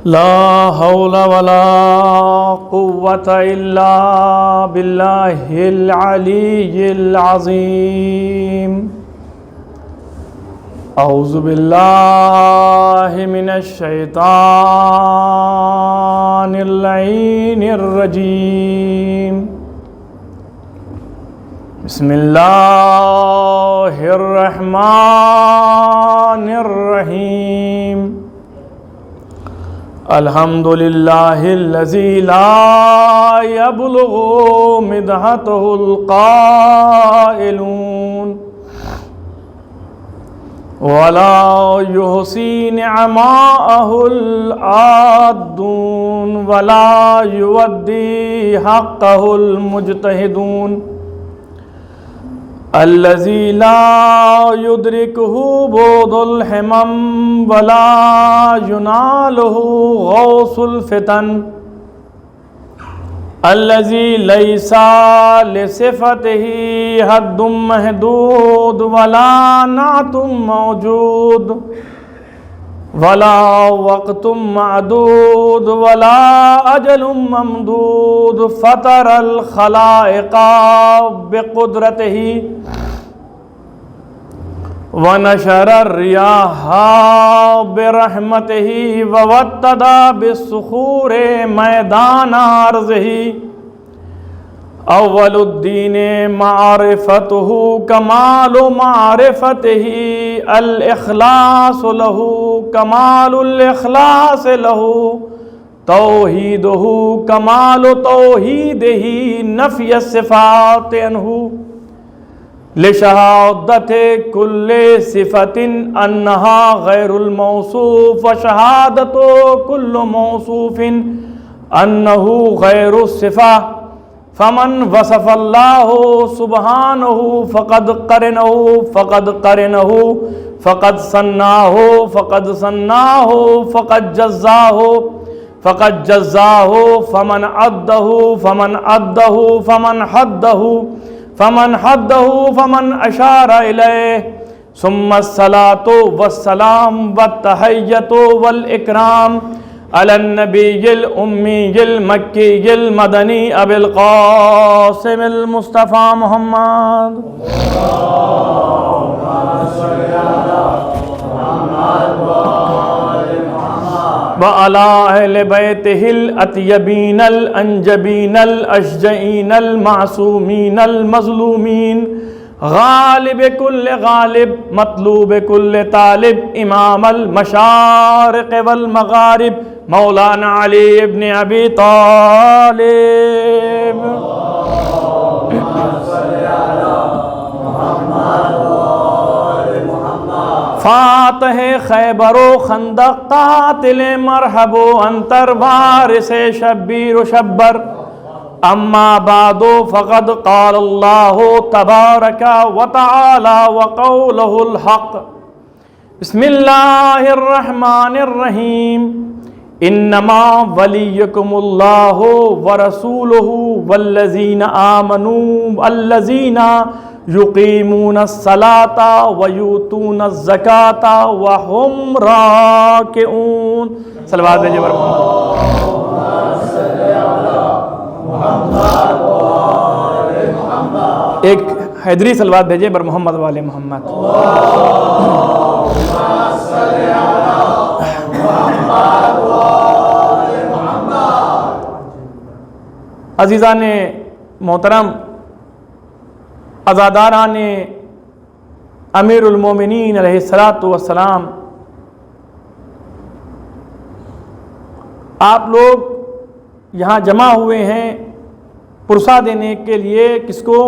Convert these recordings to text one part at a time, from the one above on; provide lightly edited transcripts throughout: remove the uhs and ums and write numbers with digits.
لا حول ولا قوة إلا بالله العلي العظيم. أعوذ بالله من الشيطان اللعين الرجيم. بسم الله الرحمن الرحيم. الحمد لله الذي لا يبلغ مدحته القائلون ولا يحصي نعماءه العادون ولا يودي حقه المجتهدون. الذي لا يدركه بعد الحمم ولا يناله غوث الفتن. الذي ليس لصفته حد محدود ولا نعت موجود ولا وقت معدود ولا أجل ممدود. فطر الخلائق بقدرته ونشر الرياح برحمته ووتد بالصخور میدان عرضه. اول الدین معرفته کمال معرفته. الاخلاص له کمال الاخلاص له. توحیده کمال توحیده. نفی الصفات عنه لشہادت کل صفت انہا غیر الموصوف وشہادت کل موصوف انہ غیر الصفہ. فمن وصف اللہ سبحانہ فقد قرنہ فقد قرنہ فقد صنعہ فقد صنعہ فقد جزاہ فقد جزاہ. فمن عدہ فمن عدہ فمن حدہ فمن حدہ فمن اشار الیہ. ثم الصلاۃ والسلام والتحیۃ والاکرام علی النبی الامی المکی المدنی ابی القاسم المصطفیٰ محمد. وعلى أهل بيته الأطيبين الأنجبين الأشجعين المعصومين المظلومين. غالب كل غالب مطلوب كل طالب. إمام المشارق والمغارب مولانا علي بن أبي طالب. فاتح خیبر و خندق قاتل مرحب و انتر وارث شبیر و شبر. اما بعد فقد قال اللہ تبارک و تعالی وقوله الحق. بسم اللہ الرحمن الرحیم. انما ولیکم اللہ ورسولہ والذین آمنوا الذین یقیمون الصلاة ویؤتون الزکاة وهم راکعون. صلوات بھیجے بر محمد. ایک حیدری صلوات بھیجے بر محمد والے محمد. عزیزان محترم، عزاداران امیر المومنین علیہ السلام، آپ لوگ یہاں جمع ہوئے ہیں پرسہ دینے کے لیے کس کو؟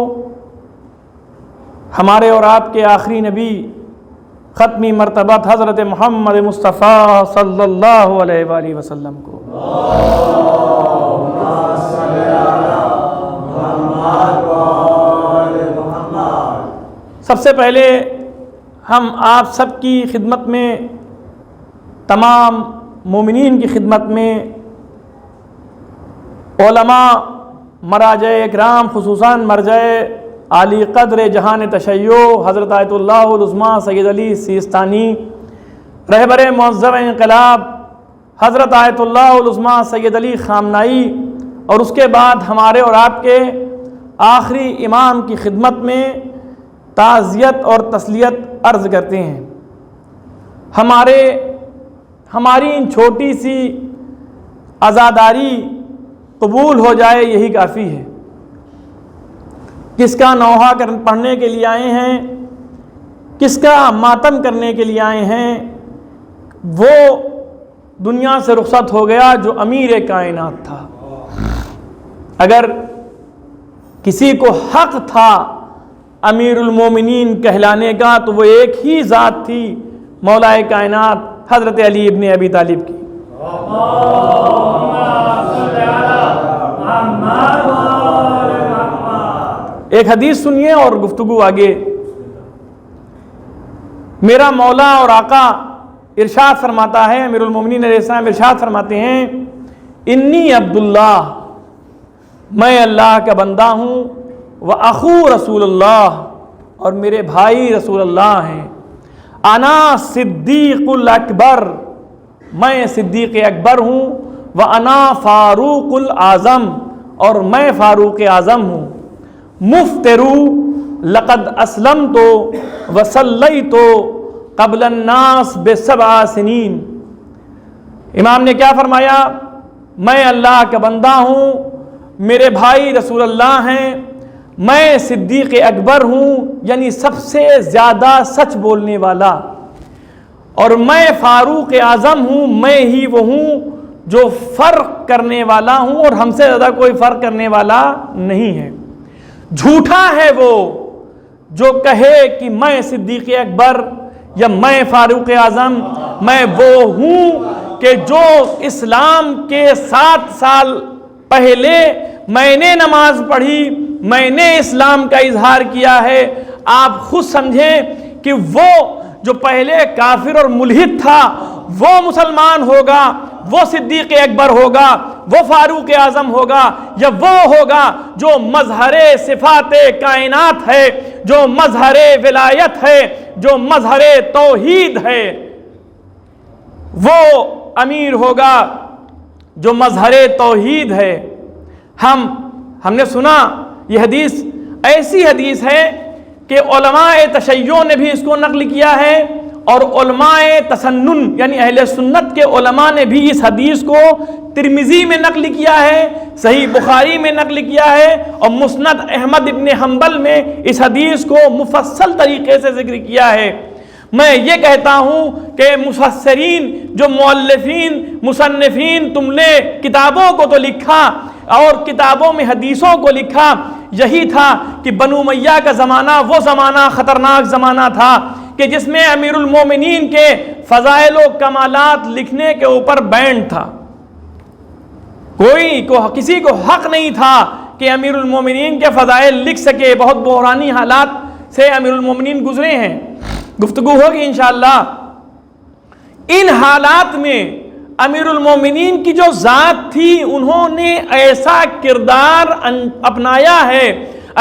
ہمارے اور آپ کے آخری نبی ختمی مرتبہ حضرت محمد مصطفیٰ صلی اللہ علیہ وآلہ وسلم کو. سب سے پہلے ہم آپ سب کی خدمت میں، تمام مومنین کی خدمت میں، علماء مراجع اکرام خصوصاً مرجع عالی قدر جہان تشیع حضرت آیت اللہ العظمیٰ سید علی سیستانی رہبر معظم انقلاب حضرت آیت اللہ العظمیٰ سید علی خامنائی اور اس کے بعد ہمارے اور آپ کے آخری امام کی خدمت میں تعزیت اور تسلیت عرض کرتے ہیں۔ ہماری ان چھوٹی سی عزاداری قبول ہو جائے یہی کافی ہے۔ کس کا نوحہ پڑھنے کے لیے آئے ہیں، کس کا ماتم کرنے کے لیے آئے ہیں، وہ دنیا سے رخصت ہو گیا جو امیر کائنات تھا۔ اگر کسی کو حق تھا امیر المومنین کہلانے کا تو وہ ایک ہی ذات تھی، مولا کائنات حضرت علی ابن ابی طالب کی۔ ایک حدیث سنیے اور گفتگو آگے۔ میرا مولا اور آقا ارشاد فرماتا ہے، امیر المومنین علیہ السلام ارشاد فرماتے ہیں، انی عبداللہ، میں اللہ کا بندہ ہوں، وَأَخُو رسول اللہ، اور میرے بھائی رسول اللہ ہیں، انا صدیق الاکبر، میں صدیق اکبر ہوں، وَأَنَا فاروق العظم، اور میں فاروق اعظم ہوں، مفترو لقد اسلمت وصلیت قبل الناس ب7 سنین۔ امام نے کیا فرمایا؟ میں اللہ کا بندہ ہوں، میرے بھائی رسول اللہ ہیں، میں صدیق اکبر ہوں، یعنی سب سے زیادہ سچ بولنے والا، اور میں فاروق اعظم ہوں، میں ہی وہ ہوں جو فرق کرنے والا ہوں، اور ہم سے زیادہ کوئی فرق کرنے والا نہیں ہے۔ جھوٹا ہے وہ جو کہے کہ میں صدیق اکبر یا میں فاروق اعظم، میں وہ ہوں کہ جو اسلام کے 7 سال پہلے میں نے نماز پڑھی، میں نے اسلام کا اظہار کیا ہے۔ آپ خود سمجھیں کہ وہ جو پہلے کافر اور ملحد تھا وہ مسلمان ہوگا، وہ صدیق اکبر ہوگا، وہ فاروق اعظم ہوگا، یا وہ ہوگا جو مظہر صفات کائنات ہے، جو مظہر ولایت ہے، جو مظہر توحید ہے، وہ امیر ہوگا جو مظہر توحید ہے۔ ہم نے سنا یہ حدیث ایسی حدیث ہے کہ علماء تشیع نے بھی اس کو نقل کیا ہے، اور علماء تسنن یعنی اہل سنت کے علماء نے بھی اس حدیث کو ترمذی میں نقل کیا ہے، صحیح بخاری میں نقل کیا ہے، اور مسند احمد ابن حنبل میں اس حدیث کو مفصل طریقے سے ذکر کیا ہے۔ میں یہ کہتا ہوں کہ مفسرین، جو مؤلفین، مصنفین، تم نے کتابوں کو تو لکھا اور کتابوں میں حدیثوں کو لکھا، یہی تھا کہ بنو امیہ کا زمانہ وہ زمانہ خطرناک زمانہ تھا کہ جس میں امیر المومنین کے فضائل و کمالات لکھنے کے اوپر بین تھا۔ کسی کو حق نہیں تھا کہ امیر المومنین کے فضائل لکھ سکے۔ بہت بحرانی حالات سے امیر المومنین گزرے ہیں، گفتگو ہوگی انشاءاللہ۔ ان حالات میں امیر المومنین کی جو ذات تھی، انہوں نے ایسا کردار اپنایا ہے،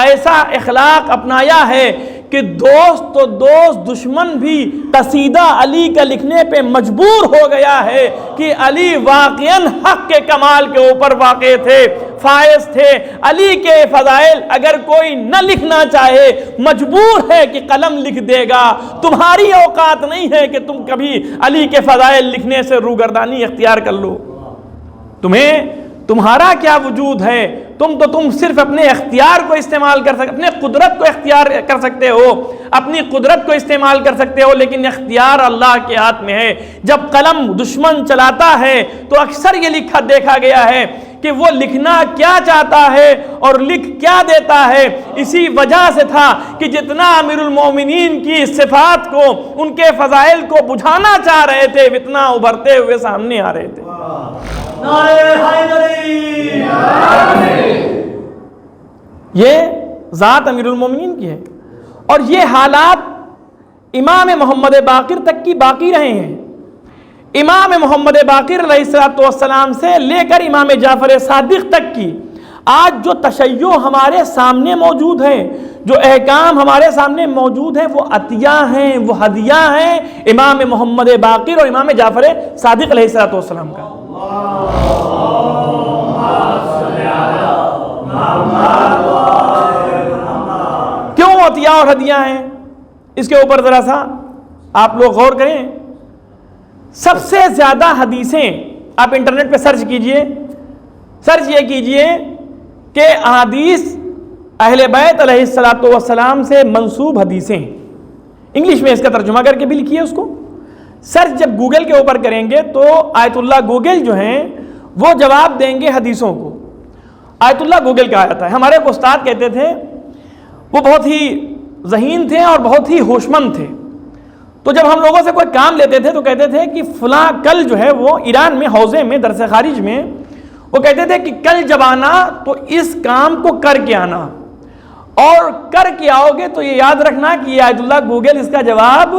ایسا اخلاق اپنایا ہے کہ دوست تو دوست، دشمن بھی قصیدہ علی کا لکھنے پہ مجبور ہو گیا ہے کہ علی واقعاً حق کے کمال کے اوپر واقع تھے، فائز تھے۔ علی کے فضائل اگر کوئی نہ لکھنا چاہے مجبور ہے کہ قلم لکھ دے گا۔ تمہاری اوقات نہیں ہے کہ تم کبھی علی کے فضائل لکھنے سے روگردانی اختیار کر لو۔ تمہارا کیا وجود ہے؟ تم صرف اپنے اختیار کو استعمال کر سکتے، اپنے قدرت کو اختیار کر سکتے ہو، اپنی قدرت کو استعمال کر سکتے ہو، لیکن اختیار اللہ کے ہاتھ میں ہے۔ جب قلم دشمن چلاتا ہے تو اکثر یہ لکھا دیکھا گیا ہے کہ وہ لکھنا کیا چاہتا ہے اور لکھ کیا دیتا ہے۔ اسی وجہ سے تھا کہ جتنا امیر المومنین کی صفات کو، ان کے فضائل کو بجھانا چاہ رہے تھے، اتنا ابھرتے ہوئے سامنے آ رہے تھے۔ یہ ذات امیر المومنین کی ہے، اور یہ حالات امام محمد باقر تک کی باقی رہے ہیں۔ امام محمد باقر علیہ السلام سے لے کر امام جعفر صادق تک کی آج جو تشیع ہمارے سامنے موجود ہے، جو احکام ہمارے سامنے موجود ہیں، وہ عطیہ ہیں، وہ ہدیہ ہیں امام محمد باقر اور امام جعفر صادق علیہ السلام کا۔ کیوں عطیہ اور ہدیہ ہیں؟ اس کے اوپر ذرا سا آپ لوگ غور کریں۔ سب سے زیادہ حدیثیں آپ انٹرنیٹ پہ سرچ کیجئے، سرچ یہ کیجئے کہ احادیث اہل بیت علیہ السلام سے منسوب حدیثیں، انگلش میں اس کا ترجمہ کر کے بھی لکھیے اس کو۔ سرچ جب گوگل کے اوپر کریں گے تو آیت اللہ گوگل جو ہیں وہ جواب دیں گے حدیثوں کو۔ آیت اللہ گوگل کہا جاتا ہے۔ ہمارے ایک استاد کہتے تھے، وہ بہت ہی ذہین تھے اور بہت ہی ہوش مند تھے، تو جب ہم لوگوں سے کوئی کام لیتے تھے تو کہتے تھے کہ فلاں کل جو ہے وہ ایران میں حوزے میں درس خارج میں وہ کہتے تھے کہ کل جب آنا تو اس کام کو کر کے آنا، اور کر کے آؤ گے تو یہ یاد رکھنا کہ یہ آیت اللہ گوگل اس کا جواب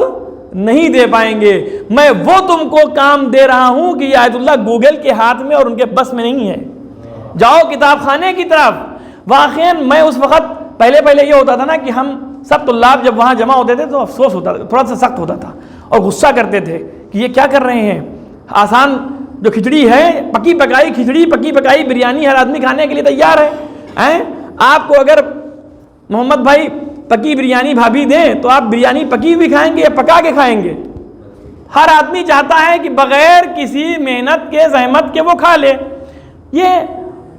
نہیں دے پائیں گے، میں وہ تم کو کام دے رہا ہوں کہ یہ آیت اللہ گوگل کے ہاتھ میں اور ان کے بس میں نہیں ہے۔ جاؤ کتاب خانے کی طرف۔ واقعاً میں اس وقت پہلے یہ ہوتا تھا نا کہ ہم سب طلاب جب وہاں جمع ہوتے تھے تو افسوس ہوتا تھا، تھوڑا سا سخت ہوتا تھا اور غصہ کرتے تھے کہ یہ کیا کر رہے ہیں، آسان جو کھچڑی ہے، پکی پکائی کھچڑی، پکی پکائی بریانی ہر آدمی کھانے کے لیے تیار ہے۔ آپ کو اگر محمد بھائی پکی بریانی بھابھی دیں تو آپ بریانی پکی ہوئی کھائیں گے یا پکا کے کھائیں گے؟ ہر آدمی چاہتا ہے کہ بغیر کسی محنت کے زحمت کے وہ کھا لے۔ یہ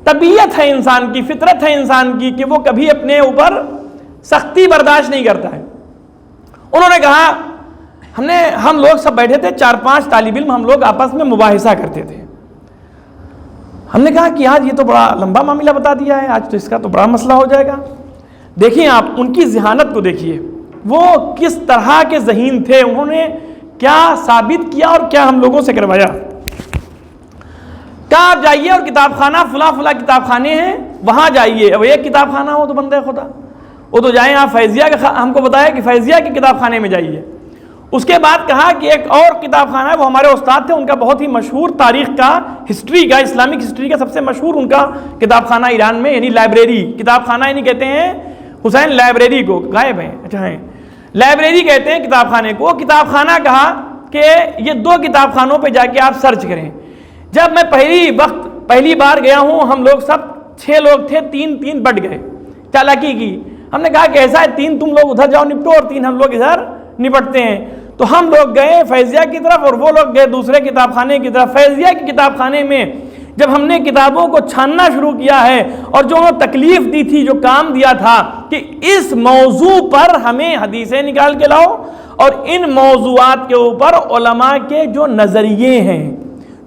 طبیعت ہے انسان کی، فطرت ہے انسان کی کہ وہ کبھی اپنے اوپر سختی برداشت نہیں کرتا ہے۔ انہوں نے کہا ہم لوگ سب بیٹھے تھے، 4-5 طالب علم، ہم لوگ آپس میں مباحثہ کرتے تھے۔ ہم نے کہا کہ آج یہ تو بڑا لمبا معاملہ بتا دیا ہے، آج تو اس کا تو بڑا مسئلہ ہو جائے گا۔ دیکھیں آپ ان کی ذہانت کو دیکھیے، وہ کس طرح کے ذہین تھے، انہوں نے کیا ثابت کیا اور کیا ہم لوگوں سے کروایا۔ کہا آپ جائیے اور کتاب خانہ فلاں کتاب خانے ہیں وہاں جائیے۔ اب ایک کتاب خانہ ہو تو بندے خدا، وہ تو جائیں آپ فیضیہ کا، ہم کو بتایا کہ فیضیہ کے کتاب خانے میں جائیے۔ اس کے بعد کہا کہ ایک اور کتاب خانہ ہے، وہ ہمارے استاد تھے، ان کا بہت ہی مشہور تاریخ کا، ہسٹری کا، اسلامک ہسٹری کا سب سے مشہور ان کا کتاب خانہ ایران میں، یعنی لائبریری، کتاب خانہ یعنی کہتے ہیں حسین لائبریری کو، غائب ہیں، اچھا ہیں، لائبریری کہتے ہیں کتاب خانے کو۔ کتاب خانہ کہا کہ یہ 2 کتاب خانوں پہ جا کے آپ سرچ کریں۔ جب میں پہلی بار گیا ہوں، ہم لوگ سب 6 لوگ تھے، 3 بٹ گئے، چالاکی کی۔ ہم نے کہا کہ ایسا ہے 3 تم لوگ ادھر جاؤ نپٹو اور 3 ہم لوگ ادھر نپٹتے ہیں۔ تو ہم لوگ گئے فیضیہ کی طرف اور وہ لوگ گئے دوسرے کتاب خانے کی طرف۔ فیضیہ کی کتاب خانے میں جب ہم نے کتابوں کو چھاننا شروع کیا ہے اور جو انہوں نے تکلیف دی تھی، جو کام دیا تھا کہ اس موضوع پر ہمیں حدیثیں نکال کے لاؤ اور ان موضوعات کے اوپر علماء کے جو نظریے ہیں،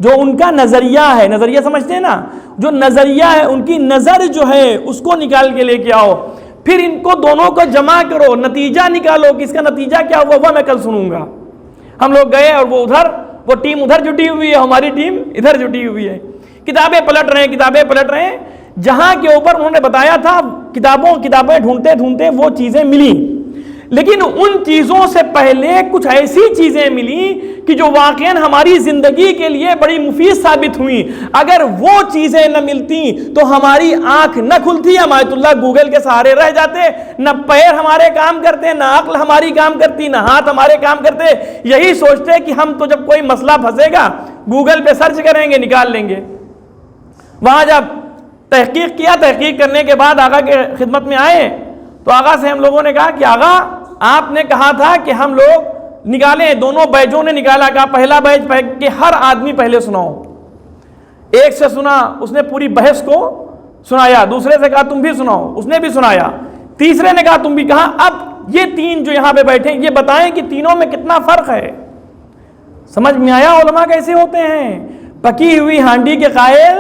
جو ان کا نظریہ ہے، نظریہ سمجھتے ہیں نا، جو نظریہ ہے ان کی نظر جو ہے اس کو نکال کے لے کے آؤ، پھر ان کو دونوں کو جمع کرو، نتیجہ نکالو کہ اس کا نتیجہ کیا ہوا، وہ میں کل سنوں گا۔ ہم لوگ گئے اور وہ ٹیم ادھر جٹی ہوئی ہے، ہماری ٹیم ادھر جٹی ہوئی ہے، کتابیں پلٹ رہے ہیں۔ جہاں کے اوپر انہوں نے بتایا تھا کتابیں ڈھونڈتے وہ چیزیں ملی، لیکن ان چیزوں سے پہلے کچھ ایسی چیزیں ملیں کہ جو واقعاً ہماری زندگی کے لیے بڑی مفید ثابت ہوئیں۔ اگر وہ چیزیں نہ ملتی تو ہماری آنکھ نہ کھلتی، ہم آیت اللہ گوگل کے سہارے رہ جاتے، نہ پیر ہمارے کام کرتے، نہ عقل ہماری کام کرتی، نہ ہاتھ ہمارے کام کرتے۔ یہی سوچتے کہ ہم تو جب کوئی مسئلہ پھنسے گا گوگل پہ سرچ کریں گے، نکال لیں گے۔ وہاں جب تحقیق کیا، تحقیق کرنے کے بعد آقا کے خدمت میں آئے تو آقا سے ہم لوگوں نے کہا کہ آقا آپ نے کہا تھا کہ ہم لوگ نکالیں، دونوں بیچوں نے نکالا، کہا پہلا بیچ کہ ہر آدمی پہلے سناؤ۔ ایک سے سنا، اس نے پوری بحث کو سنایا، دوسرے سے کہا تم بھی سناؤ، اس نے بھی سنایا، تیسرے نے کہا تم بھی، کہا اب یہ 3 جو یہاں پہ بیٹھے یہ بتائیں کہ تینوں میں کتنا فرق ہے۔ سمجھ میں آیا علماء کیسے ہوتے ہیں؟ پکی ہوئی ہانڈی کے قائل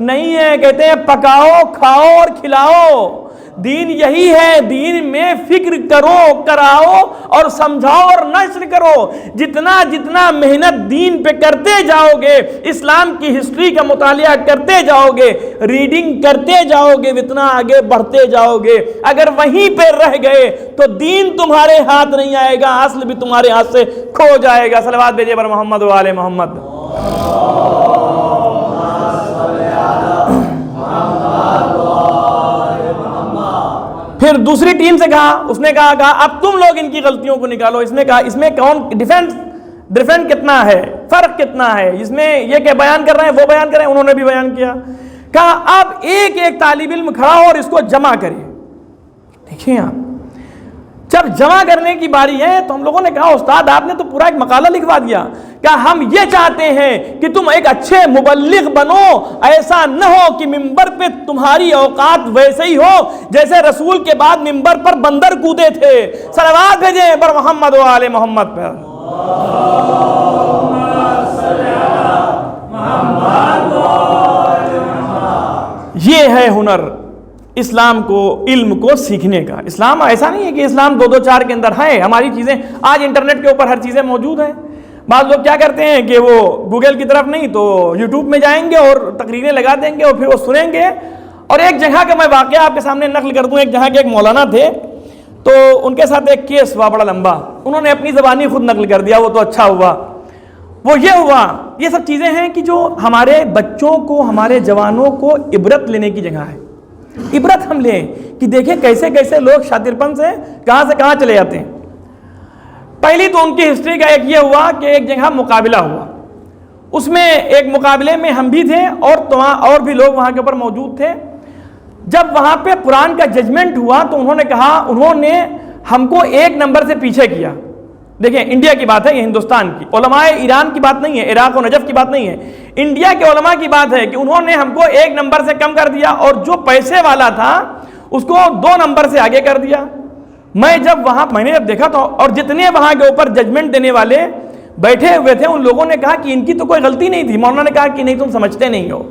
نہیں ہے، کہتے ہیں پکاؤ، کھاؤ اور کھلاؤ۔ دین یہی ہے، دین میں فکر کرو، کراؤ اور سمجھاؤ اور نشر کرو۔ جتنا محنت دین پہ کرتے جاؤ گے، اسلام کی ہسٹری کا مطالعہ کرتے جاؤ گے، ریڈنگ کرتے جاؤ گے، اتنا آگے بڑھتے جاؤ گے۔ اگر وہیں پہ رہ گئے تو دین تمہارے ہاتھ نہیں آئے گا، اصل بھی تمہارے ہاتھ سے کھو جائے گا۔ صلوات بھیجئے بر محمد و آل محمد۔ محمد دوسری ٹیم سے کہا، اس نے کہا اب تم لوگ ان کی غلطیوں کو نکالو، اس نے کہا اس میں کون ڈیفرنٹ کتنا ہے، فرق کتنا ہے، اس میں یہ کہ بیان کر رہے ہیں وہ بیان کر رہے ہیں، انہوں نے بھی بیان کیا. کہا اب ایک ایک طالب علم کھڑا ہو اور اس کو جمع کرے. دیکھیں آپ جب جمع کرنے کی باری ہے تو ہم لوگوں نے کہا استاد آپ نے تو پورا ایک مقالہ لکھوا دیا. کہا ہم یہ چاہتے ہیں کہ تم ایک اچھے مبلغ بنو، ایسا نہ ہو کہ ممبر پہ تمہاری اوقات ویسے ہی ہو جیسے رسول کے بعد ممبر پر بندر کودے تھے. صلوات بھیجیں بر محمد و آل محمد پر. یہ ہے ہنر اسلام کو، علم کو سیکھنے کا. اسلام ایسا نہیں ہے کہ اسلام 2-2-4 کے اندر ہے. ہماری چیزیں آج انٹرنیٹ کے اوپر ہر چیزیں موجود ہیں. بعض لوگ کیا کرتے ہیں کہ وہ گوگل کی طرف نہیں تو یوٹیوب میں جائیں گے اور تقریریں لگا دیں گے اور پھر وہ سنیں گے. اور ایک جگہ کا میں واقعہ آپ کے سامنے نقل کر دوں. ایک جگہ کے ایک مولانا تھے تو ان کے ساتھ ایک کیس ہوا بڑا لمبا. انہوں نے اپنی زبانی خود نقل کر دیا، وہ تو اچھا ہوا. وہ یہ ہوا، یہ سب چیزیں ہیں کہ جو ہمارے بچوں کو، ہمارے جوانوں کو عبرت لینے کی جگہ ہے. عبرت ہم لیں کہ دیکھیں کیسے کیسے لوگ شاطر پن سے کہاں چلے جاتے ہیں. پہلی تو ان کی ہسٹری کا ایک یہ ہوا کہ ایک جگہ مقابلہ ہوا. اس میں ایک مقابلے میں ہم بھی تھے اور بھی لوگ وہاں کے اوپر موجود تھے. جب وہاں پہ قرآن کا ججمنٹ ہوا تو انہوں نے کہا، انہوں نے ہم کو 1 نمبر سے پیچھے کیا. دیکھیں انڈیا کی بات ہے، یہ ہندوستان کی علماء ایران کی بات نہیں ہے، عراق و نجف کی بات نہیں ہے، انڈیا کے علماء کی بات ہے کہ انہوں نے ہم کو 1 نمبر سے کم کر دیا اور جو پیسے والا تھا اس کو 2 نمبر سے آگے کر دیا. میں نے جب دیکھا تو اور جتنے وہاں کے اوپر ججمنٹ دینے والے بیٹھے ہوئے تھے ان لوگوں نے کہا کہ ان کی تو کوئی غلطی نہیں تھی. مولانا نے کہا کہ نہیں تم سمجھتے نہیں ہو،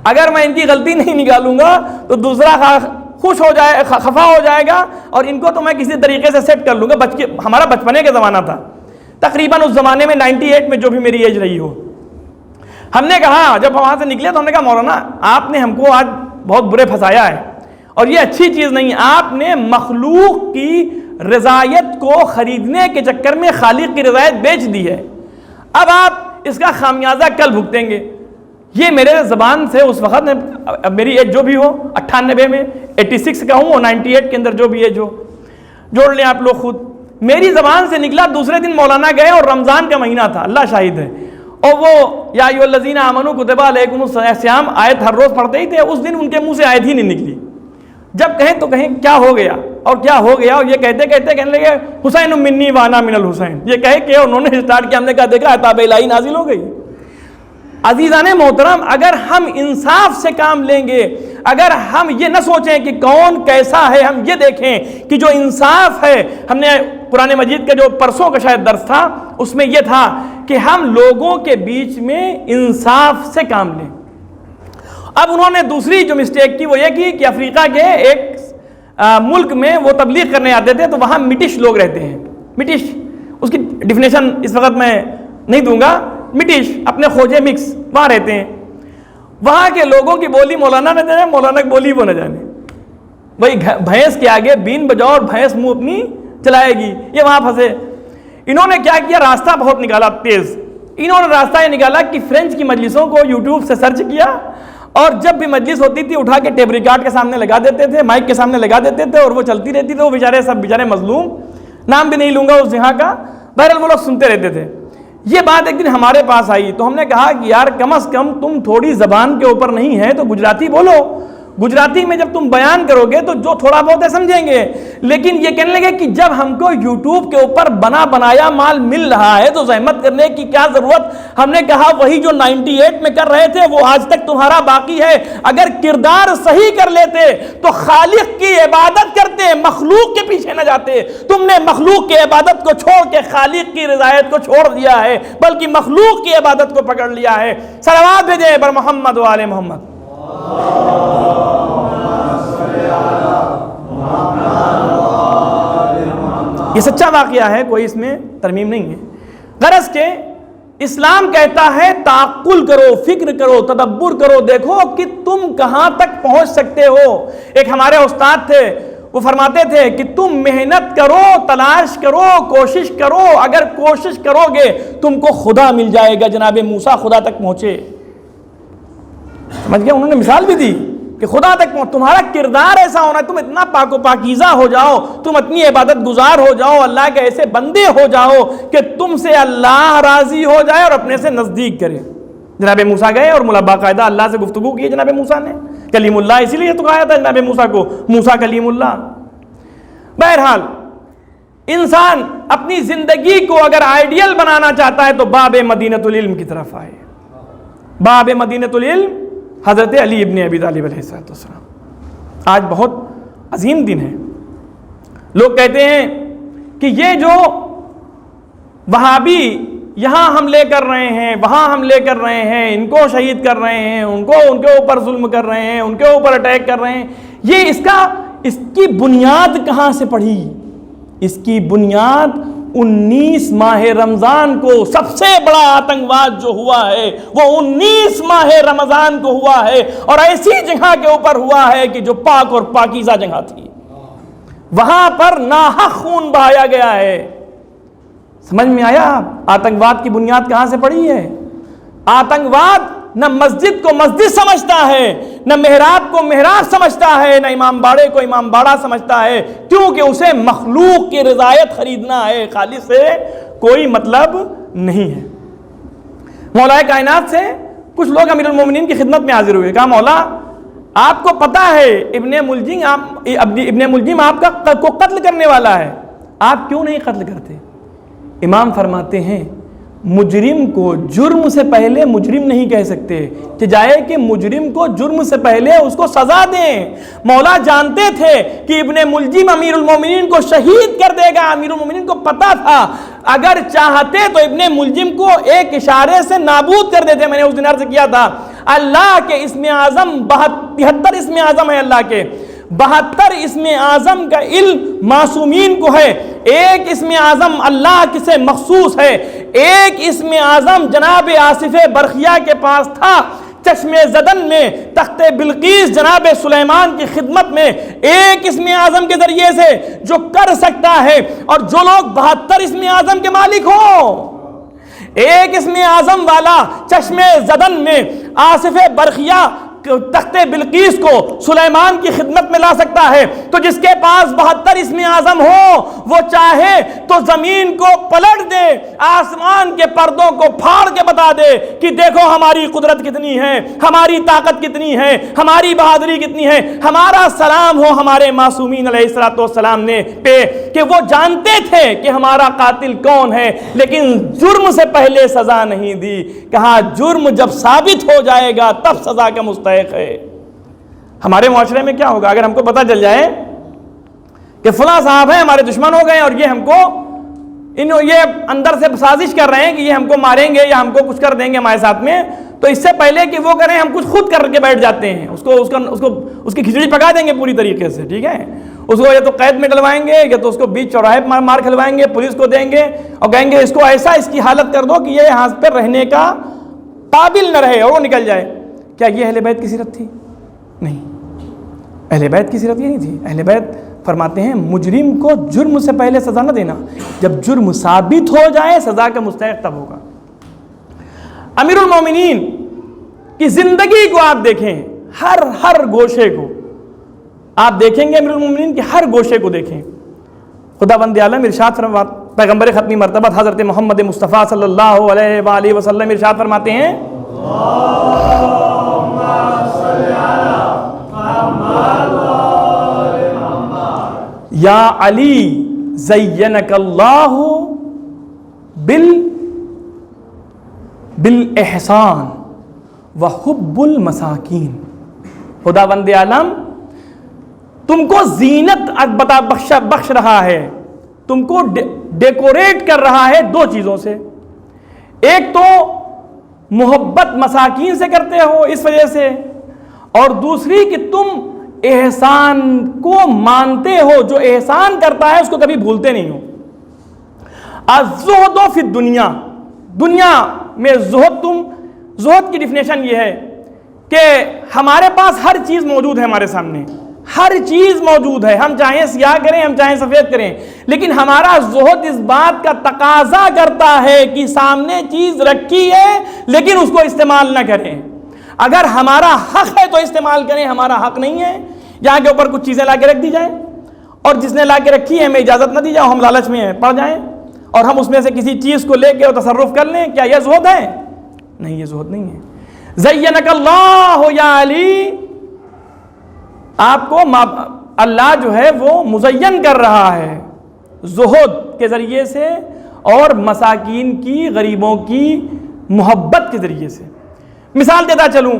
اگر میں ان کی غلطی نہیں نکالوں گا تو دوسرا خوش ہو جائے، خفا ہو جائے گا اور ان کو تو میں کسی طریقے سے سیٹ کر لوں گا. ہمارا بچپنے کا زمانہ تھا تقریباً اس زمانے میں 98 میں جو بھی میری ایج رہی ہو. ہم نے کہا جب وہاں سے نکلے تو ہم نے کہا مولانا آپ نے ہم کو آج بہت برے پھنسایا ہے اور یہ اچھی چیز نہیں. آپ نے مخلوق کی رضایت کو خریدنے کے چکر میں خالق کی رضایت بیچ دی ہے. اب آپ اس کا خامیازہ کل بھگتیں گے. یہ میرے زبان سے اس وقت میری ایج جو بھی ہو 98 میں 86 کا ہوں اور 98 کے اندر جو بھی ایج ہو جوڑ لیں آپ لوگ خود. میری زبان سے نکلا دوسرے دن مولانا گئے اور رمضان کا مہینہ تھا، اللہ شاہد ہے، اور وہ یا ایھا الذین آمنوا کتب علیکم الصیام آیت ہر روز پڑھتے ہی تھے. اس دن ان کے منہ سے آیت ہی نہیں نکلی. جب کہیں تو کہیں کیا ہو گیا اور کیا ہو گیا، اور یہ کہتے کہنے لگے حسین منی وانا من الحسین. یہ کہے کہ انہوں نے اسٹارٹ کیا، ہم نے کہا دیکھا عتاب الہی نازل ہو گئی. عزیزان محترم اگر ہم انصاف سے کام لیں گے، اگر ہم یہ نہ سوچیں کہ کون کیسا ہے، ہم یہ دیکھیں کہ جو انصاف ہے. ہم نے قرآن مجید کا جو پرسوں کا شاید درس تھا اس میں یہ تھا کہ ہم لوگوں کے بیچ میں انصاف سے کام لیں. اب انہوں نے دوسری جو مسٹیک کی وہ یہ کی کہ افریقہ کے ایک ملک میں وہ تبلیغ کرنے آتے تھے تو وہاں مٹش لوگ رہتے ہیں. مٹش اس کی ڈیفینیشن اس وقت میں نہیں دوں گا. مٹش اپنے کھوجے مکس وہاں رہتے ہیں. وہاں کے لوگوں کی بولی مولانا نہ جانے، مولانا کی بولی وہ نہ جانے. بھائی بھینس کے آگے بین بجاؤ اور بھینس منہ اپنی چلائے گی. یہ وہاں پھنسے. انہوں نے کیا کیا، راستہ بہت نکالا تیز. انہوں نے راستہ یہ نکالا کہ فرینچ کی مجلسوں کو یوٹیوب سے سرچ کیا اور جب بھی مجلس ہوتی تھی اٹھا کے ٹیپ ریکارڈ کے سامنے لگا دیتے تھے، مائک کے سامنے لگا دیتے تھے اور وہ چلتی رہتی تھی. وہ بیچارے مظلوم، نام بھی نہیں لوں گا اس جہاں کا، بہرحال وہ لوگ سنتے رہتے تھے. یہ بات ایک دن ہمارے پاس آئی تو ہم نے کہا کہ یار کم از کم تم تھوڑی زبان کے اوپر نہیں ہے تو گجراتی بولو. گجراتی میں جب تم بیان کرو گے تو جو تھوڑا بہت ہے سمجھیں گے. لیکن یہ کہنے لگے کہ جب ہم کو یوٹیوب کے اوپر بنا بنایا مال مل رہا ہے تو زحمت کرنے کی کیا ضرورت. ہم نے کہا وہی جو 98 میں کر رہے تھے وہ آج تک تمہارا باقی ہے. اگر کردار صحیح کر لیتے تو خالق کی عبادت کرتے، مخلوق کے پیچھے نہ جاتے. تم نے مخلوق کی عبادت کو چھوڑ کے خالق کی رضایت کو چھوڑ دیا ہے، بلکہ مخلوق کی عبادت کو پکڑ لیا ہے. صلوات بھیجیں بر محمد و آل محمد. یہ سچا واقعہ ہے، کوئی اس میں ترمیم نہیں ہے. غرض کہ اسلام کہتا ہے تعقل کرو، فکر کرو، تدبر کرو، دیکھو کہ تم کہاں تک پہنچ سکتے ہو. ایک ہمارے استاد تھے وہ فرماتے تھے کہ تم محنت کرو، تلاش کرو، کوشش کرو. اگر کوشش کرو گے تم کو خدا مل جائے گا. جناب موسیٰ خدا تک پہنچے، سمجھ گئے؟ انہوں نے مثال بھی دی. کہ خدا تک تمہارا کردار ایسا ہونا ہے، تم اتنا پاک و پاکیزہ ہو جاؤ، تم اتنی عبادت گزار ہو جاؤ، اللہ کے ایسے بندے ہو جاؤ کہ تم سے اللہ راضی ہو جائے اور اپنے سے نزدیک کرے۔ جناب موسیٰ گئے اور باقاعدہ اللہ سے گفتگو کی جناب موسیٰ نے، کلیم اللہ، اسی لیے تو کہا تھا جناب موسیٰ کو موسیٰ کلیم اللہ۔ بہرحال انسان اپنی زندگی کو اگر آئیڈیل بنانا چاہتا ہے تو باب مدینۃ العلم کی طرف آئے۔ باب مدینۃ العلم حضرت علی ابن ابی طالب علیہ السلام۔ آج بہت عظیم دن ہے۔ لوگ کہتے ہیں کہ یہ جو وہابی یہاں حملے کر رہے ہیں، وہاں حملے کر رہے ہیں، ان کو شہید کر رہے ہیں، ان کے اوپر ظلم کر رہے ہیں، ان کے اوپر اٹیک کر رہے ہیں، یہ اس کی بنیاد کہاں سے پڑھی؟ اس کی بنیاد 19 ماہ رمضان کو سب سے بڑا آتنکواد جو ہوا ہے وہ 19 ماہ رمضان کو ہوا ہے، اور ایسی جگہ کے اوپر ہوا ہے کہ جو پاک اور پاکیزہ جگہ تھی، وہاں پر ناحق خون بہایا گیا ہے۔ سمجھ میں آیا؟ آتنکواد کی بنیاد کہاں سے پڑی ہے؟ آتنکواد نہ مسجد کو مسجد سمجھتا ہے، نہ محراب کو محراب سمجھتا ہے، نہ امام باڑے کو امام باڑہ سمجھتا ہے، کیونکہ اسے مخلوق کی رضایت خریدنا ہے، خالق سے کوئی مطلب نہیں ہے۔ مولا کائنات سے کچھ لوگ امیر المومنین کی خدمت میں حاضر ہوئے، کہا مولا آپ کو پتا ہے ابن ملجم آپ کو قتل کرنے والا ہے، آپ کیوں نہیں قتل کرتے؟ امام فرماتے ہیں مجرم کو جرم سے پہلے مجرم نہیں کہہ سکتے، جائے کہ مجرم کو جرم سے پہلے اس کو سزا دیں۔ مولا جانتے تھے کہ ابن ملجم امیر المومنین کو شہید کر دے گا، امیر المومنین کو پتا تھا اگر چاہتے تو ابن ملجم کو ایک اشارے سے نابود کر دیتے۔ میں نے اس دن عرض کیا تھا اللہ کے اسم اعظم 73 اسم اعظم ہے، اللہ کے 72 اسم اعظم کا علم معصومین کو ہے، ایک اسم اعظم اللہ سے مخصوص ہے، ایک اسم اعظم جناب آصف برخیہ کے پاس تھا چشم زدن میں، تخت بلقیس جناب سلیمان کی خدمت میں، ایک اسم اعظم کے ذریعے سے جو کر سکتا ہے، اور جو لوگ 72 اسم اعظم کے مالک ہوں، ایک اسم اعظم والا چشم زدن میں آصف برخیہ تخت بلقیس کو سلیمان کی خدمت میں لا سکتا ہے، تو جس کے پاس 72 اسم اعظم ہو وہ چاہے تو زمین کو پلٹ دے، آسمان کے پردوں کو پھاڑ کے بتا دے کہ دیکھو ہماری قدرت کتنی ہے، ہماری طاقت کتنی ہے، ہماری بہادری کتنی ہے۔ ہمارا سلام ہو ہمارے معصومین علیہ السلام نے پہ کہ وہ جانتے تھے کہ ہمارا قاتل کون ہے، لیکن جرم سے پہلے سزا نہیں دی۔ کہا جرم جب ثابت ہو جائے گا تب سزا کا مستحق ہے۔ ہمارے معاشرے میں کیا ہوگا اگر ہم کو پتہ چل جائے کہ فلاں صاحب ہیں ہمارے دشمن ہو گئے اور یہ ہم کو یہ اندر سے سازش کر رہے ہیں کہ یہ ہم کو ماریں گے یا ہم کو کچھ کر دیں گے ہمارے ساتھ میں، تو اس سے پہلے کہ وہ کریں ہم کچھ خود کر کے بیٹھ جاتے ہیں، اس کی کھچڑی پکا دیں گے پوری طریقے سے، ٹھیک ہے، اس کو یا تو قید میں ڈلوائیں گے یا تو اس کو بیچ چوراہے مار کھلوائیں گے، پولیس کو دیں گے اور کہیں گے اس کو ایسا اس کی حالت کر دو کہ یہ یہاں پہ رہنے کا قابل نہ رہے اور وہ نکل جائے۔ کیا یہ اہل بیت کی سیرت تھی؟ نہیں، اہل بیت کی سیرت یہ نہیں تھی۔ اہل بیت فرماتے ہیں مجرم کو جرم سے پہلے سزا نہ دینا، جب جرم ثابت ہو جائے سزا کا مستحق تب ہوگا۔ امیر المومنین کی زندگی کو آپ دیکھیں، ہر گوشے کو آپ دیکھیں گے، امیر المومنین کے ہر گوشے کو دیکھیں۔ خدا بند عالم ارشاد فرماتے، پیغمبر ختمی مرتبہ حضرت محمد مصطفیٰ صلی اللہ علیہ وآلہ وسلم ارشاد فرماتے ہیں یا علی زینک اللہ بالاحسان وحب المساکین۔ خدا بند عالم تم کو زینت بخش رہا ہے، تم کو ڈیکوریٹ کر رہا ہے دو چیزوں سے، ایک تو محبت مساکین سے کرتے ہو اس وجہ سے، اور دوسری کہ تم احسان کو مانتے ہو، جو احسان کرتا ہے اس کو کبھی بھولتے نہیں ہو۔ الزہد فی الدنیا، دنیا میں زہد کی ڈیفینیشن یہ ہے کہ ہمارے پاس ہر چیز موجود ہے، ہمارے سامنے ہر چیز موجود ہے، ہم چاہیں سیاہ کریں ہم چاہیں سفید کریں، لیکن ہمارا زہد اس بات کا تقاضا کرتا ہے کہ سامنے چیز رکھی ہے لیکن اس کو استعمال نہ کریں۔ اگر ہمارا حق ہے تو استعمال کریں، ہمارا حق نہیں ہے یہاں کے اوپر کچھ چیزیں لا کے رکھ دی جائیں، اور جس نے لا کے رکھی ہے ہمیں اجازت نہ دی جائے، ہم لالچ میں پڑ جائیں اور ہم اس میں سے کسی چیز کو لے کے اور تصرف کر لیں، کیا یہ زہد ہے؟ نہیں، یہ زہد نہیں ہے۔ زینک اللہ یا علی، آپ کو اللہ جو ہے وہ مزین کر رہا ہے زہد کے ذریعے سے اور مساکین کی، غریبوں کی محبت کے ذریعے سے۔ مثال دیتا چلوں،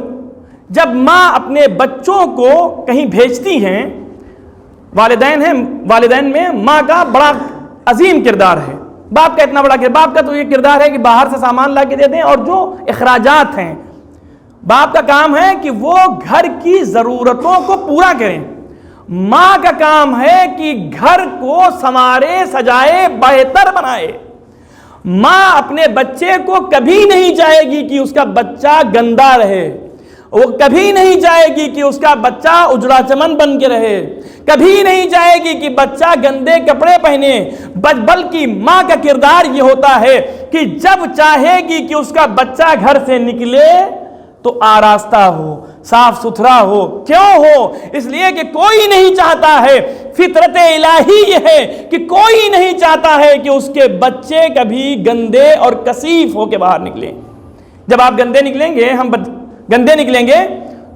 جب ماں اپنے بچوں کو کہیں بھیجتی ہیں، والدین میں ماں کا بڑا عظیم کردار ہے، باپ کا اتنا بڑا کردار، باپ کا تو یہ کردار ہے کہ باہر سے سامان لا کے دے دیں، اور جو اخراجات ہیں باپ کا کام ہے کہ وہ گھر کی ضرورتوں کو پورا کریں، ماں کا کام ہے کہ گھر کو سنوارے، سجائے، بہتر بنائے۔ ماں اپنے بچے کو کبھی نہیں چاہے گی کہ اس کا بچہ گندا رہے، وہ کبھی نہیں چاہے گی کہ اس کا بچہ اجڑا چمن بن کے رہے، کبھی نہیں چاہے گی کہ بچہ گندے کپڑے پہنے، بلکہ ماں کا کردار یہ ہوتا ہے کہ جب چاہے گی کہ اس کا بچہ گھر سے نکلے تو آراستہ ہو، صاف ستھرا ہو۔ کیوں ہو؟ اس لیے کہ کوئی نہیں چاہتا ہے، فطرت الہی یہ ہے کہ کوئی نہیں چاہتا ہے کہ اس کے بچے کبھی گندے اور کثیف ہو کے باہر نکلیں۔ جب آپ گندے نکلیں گے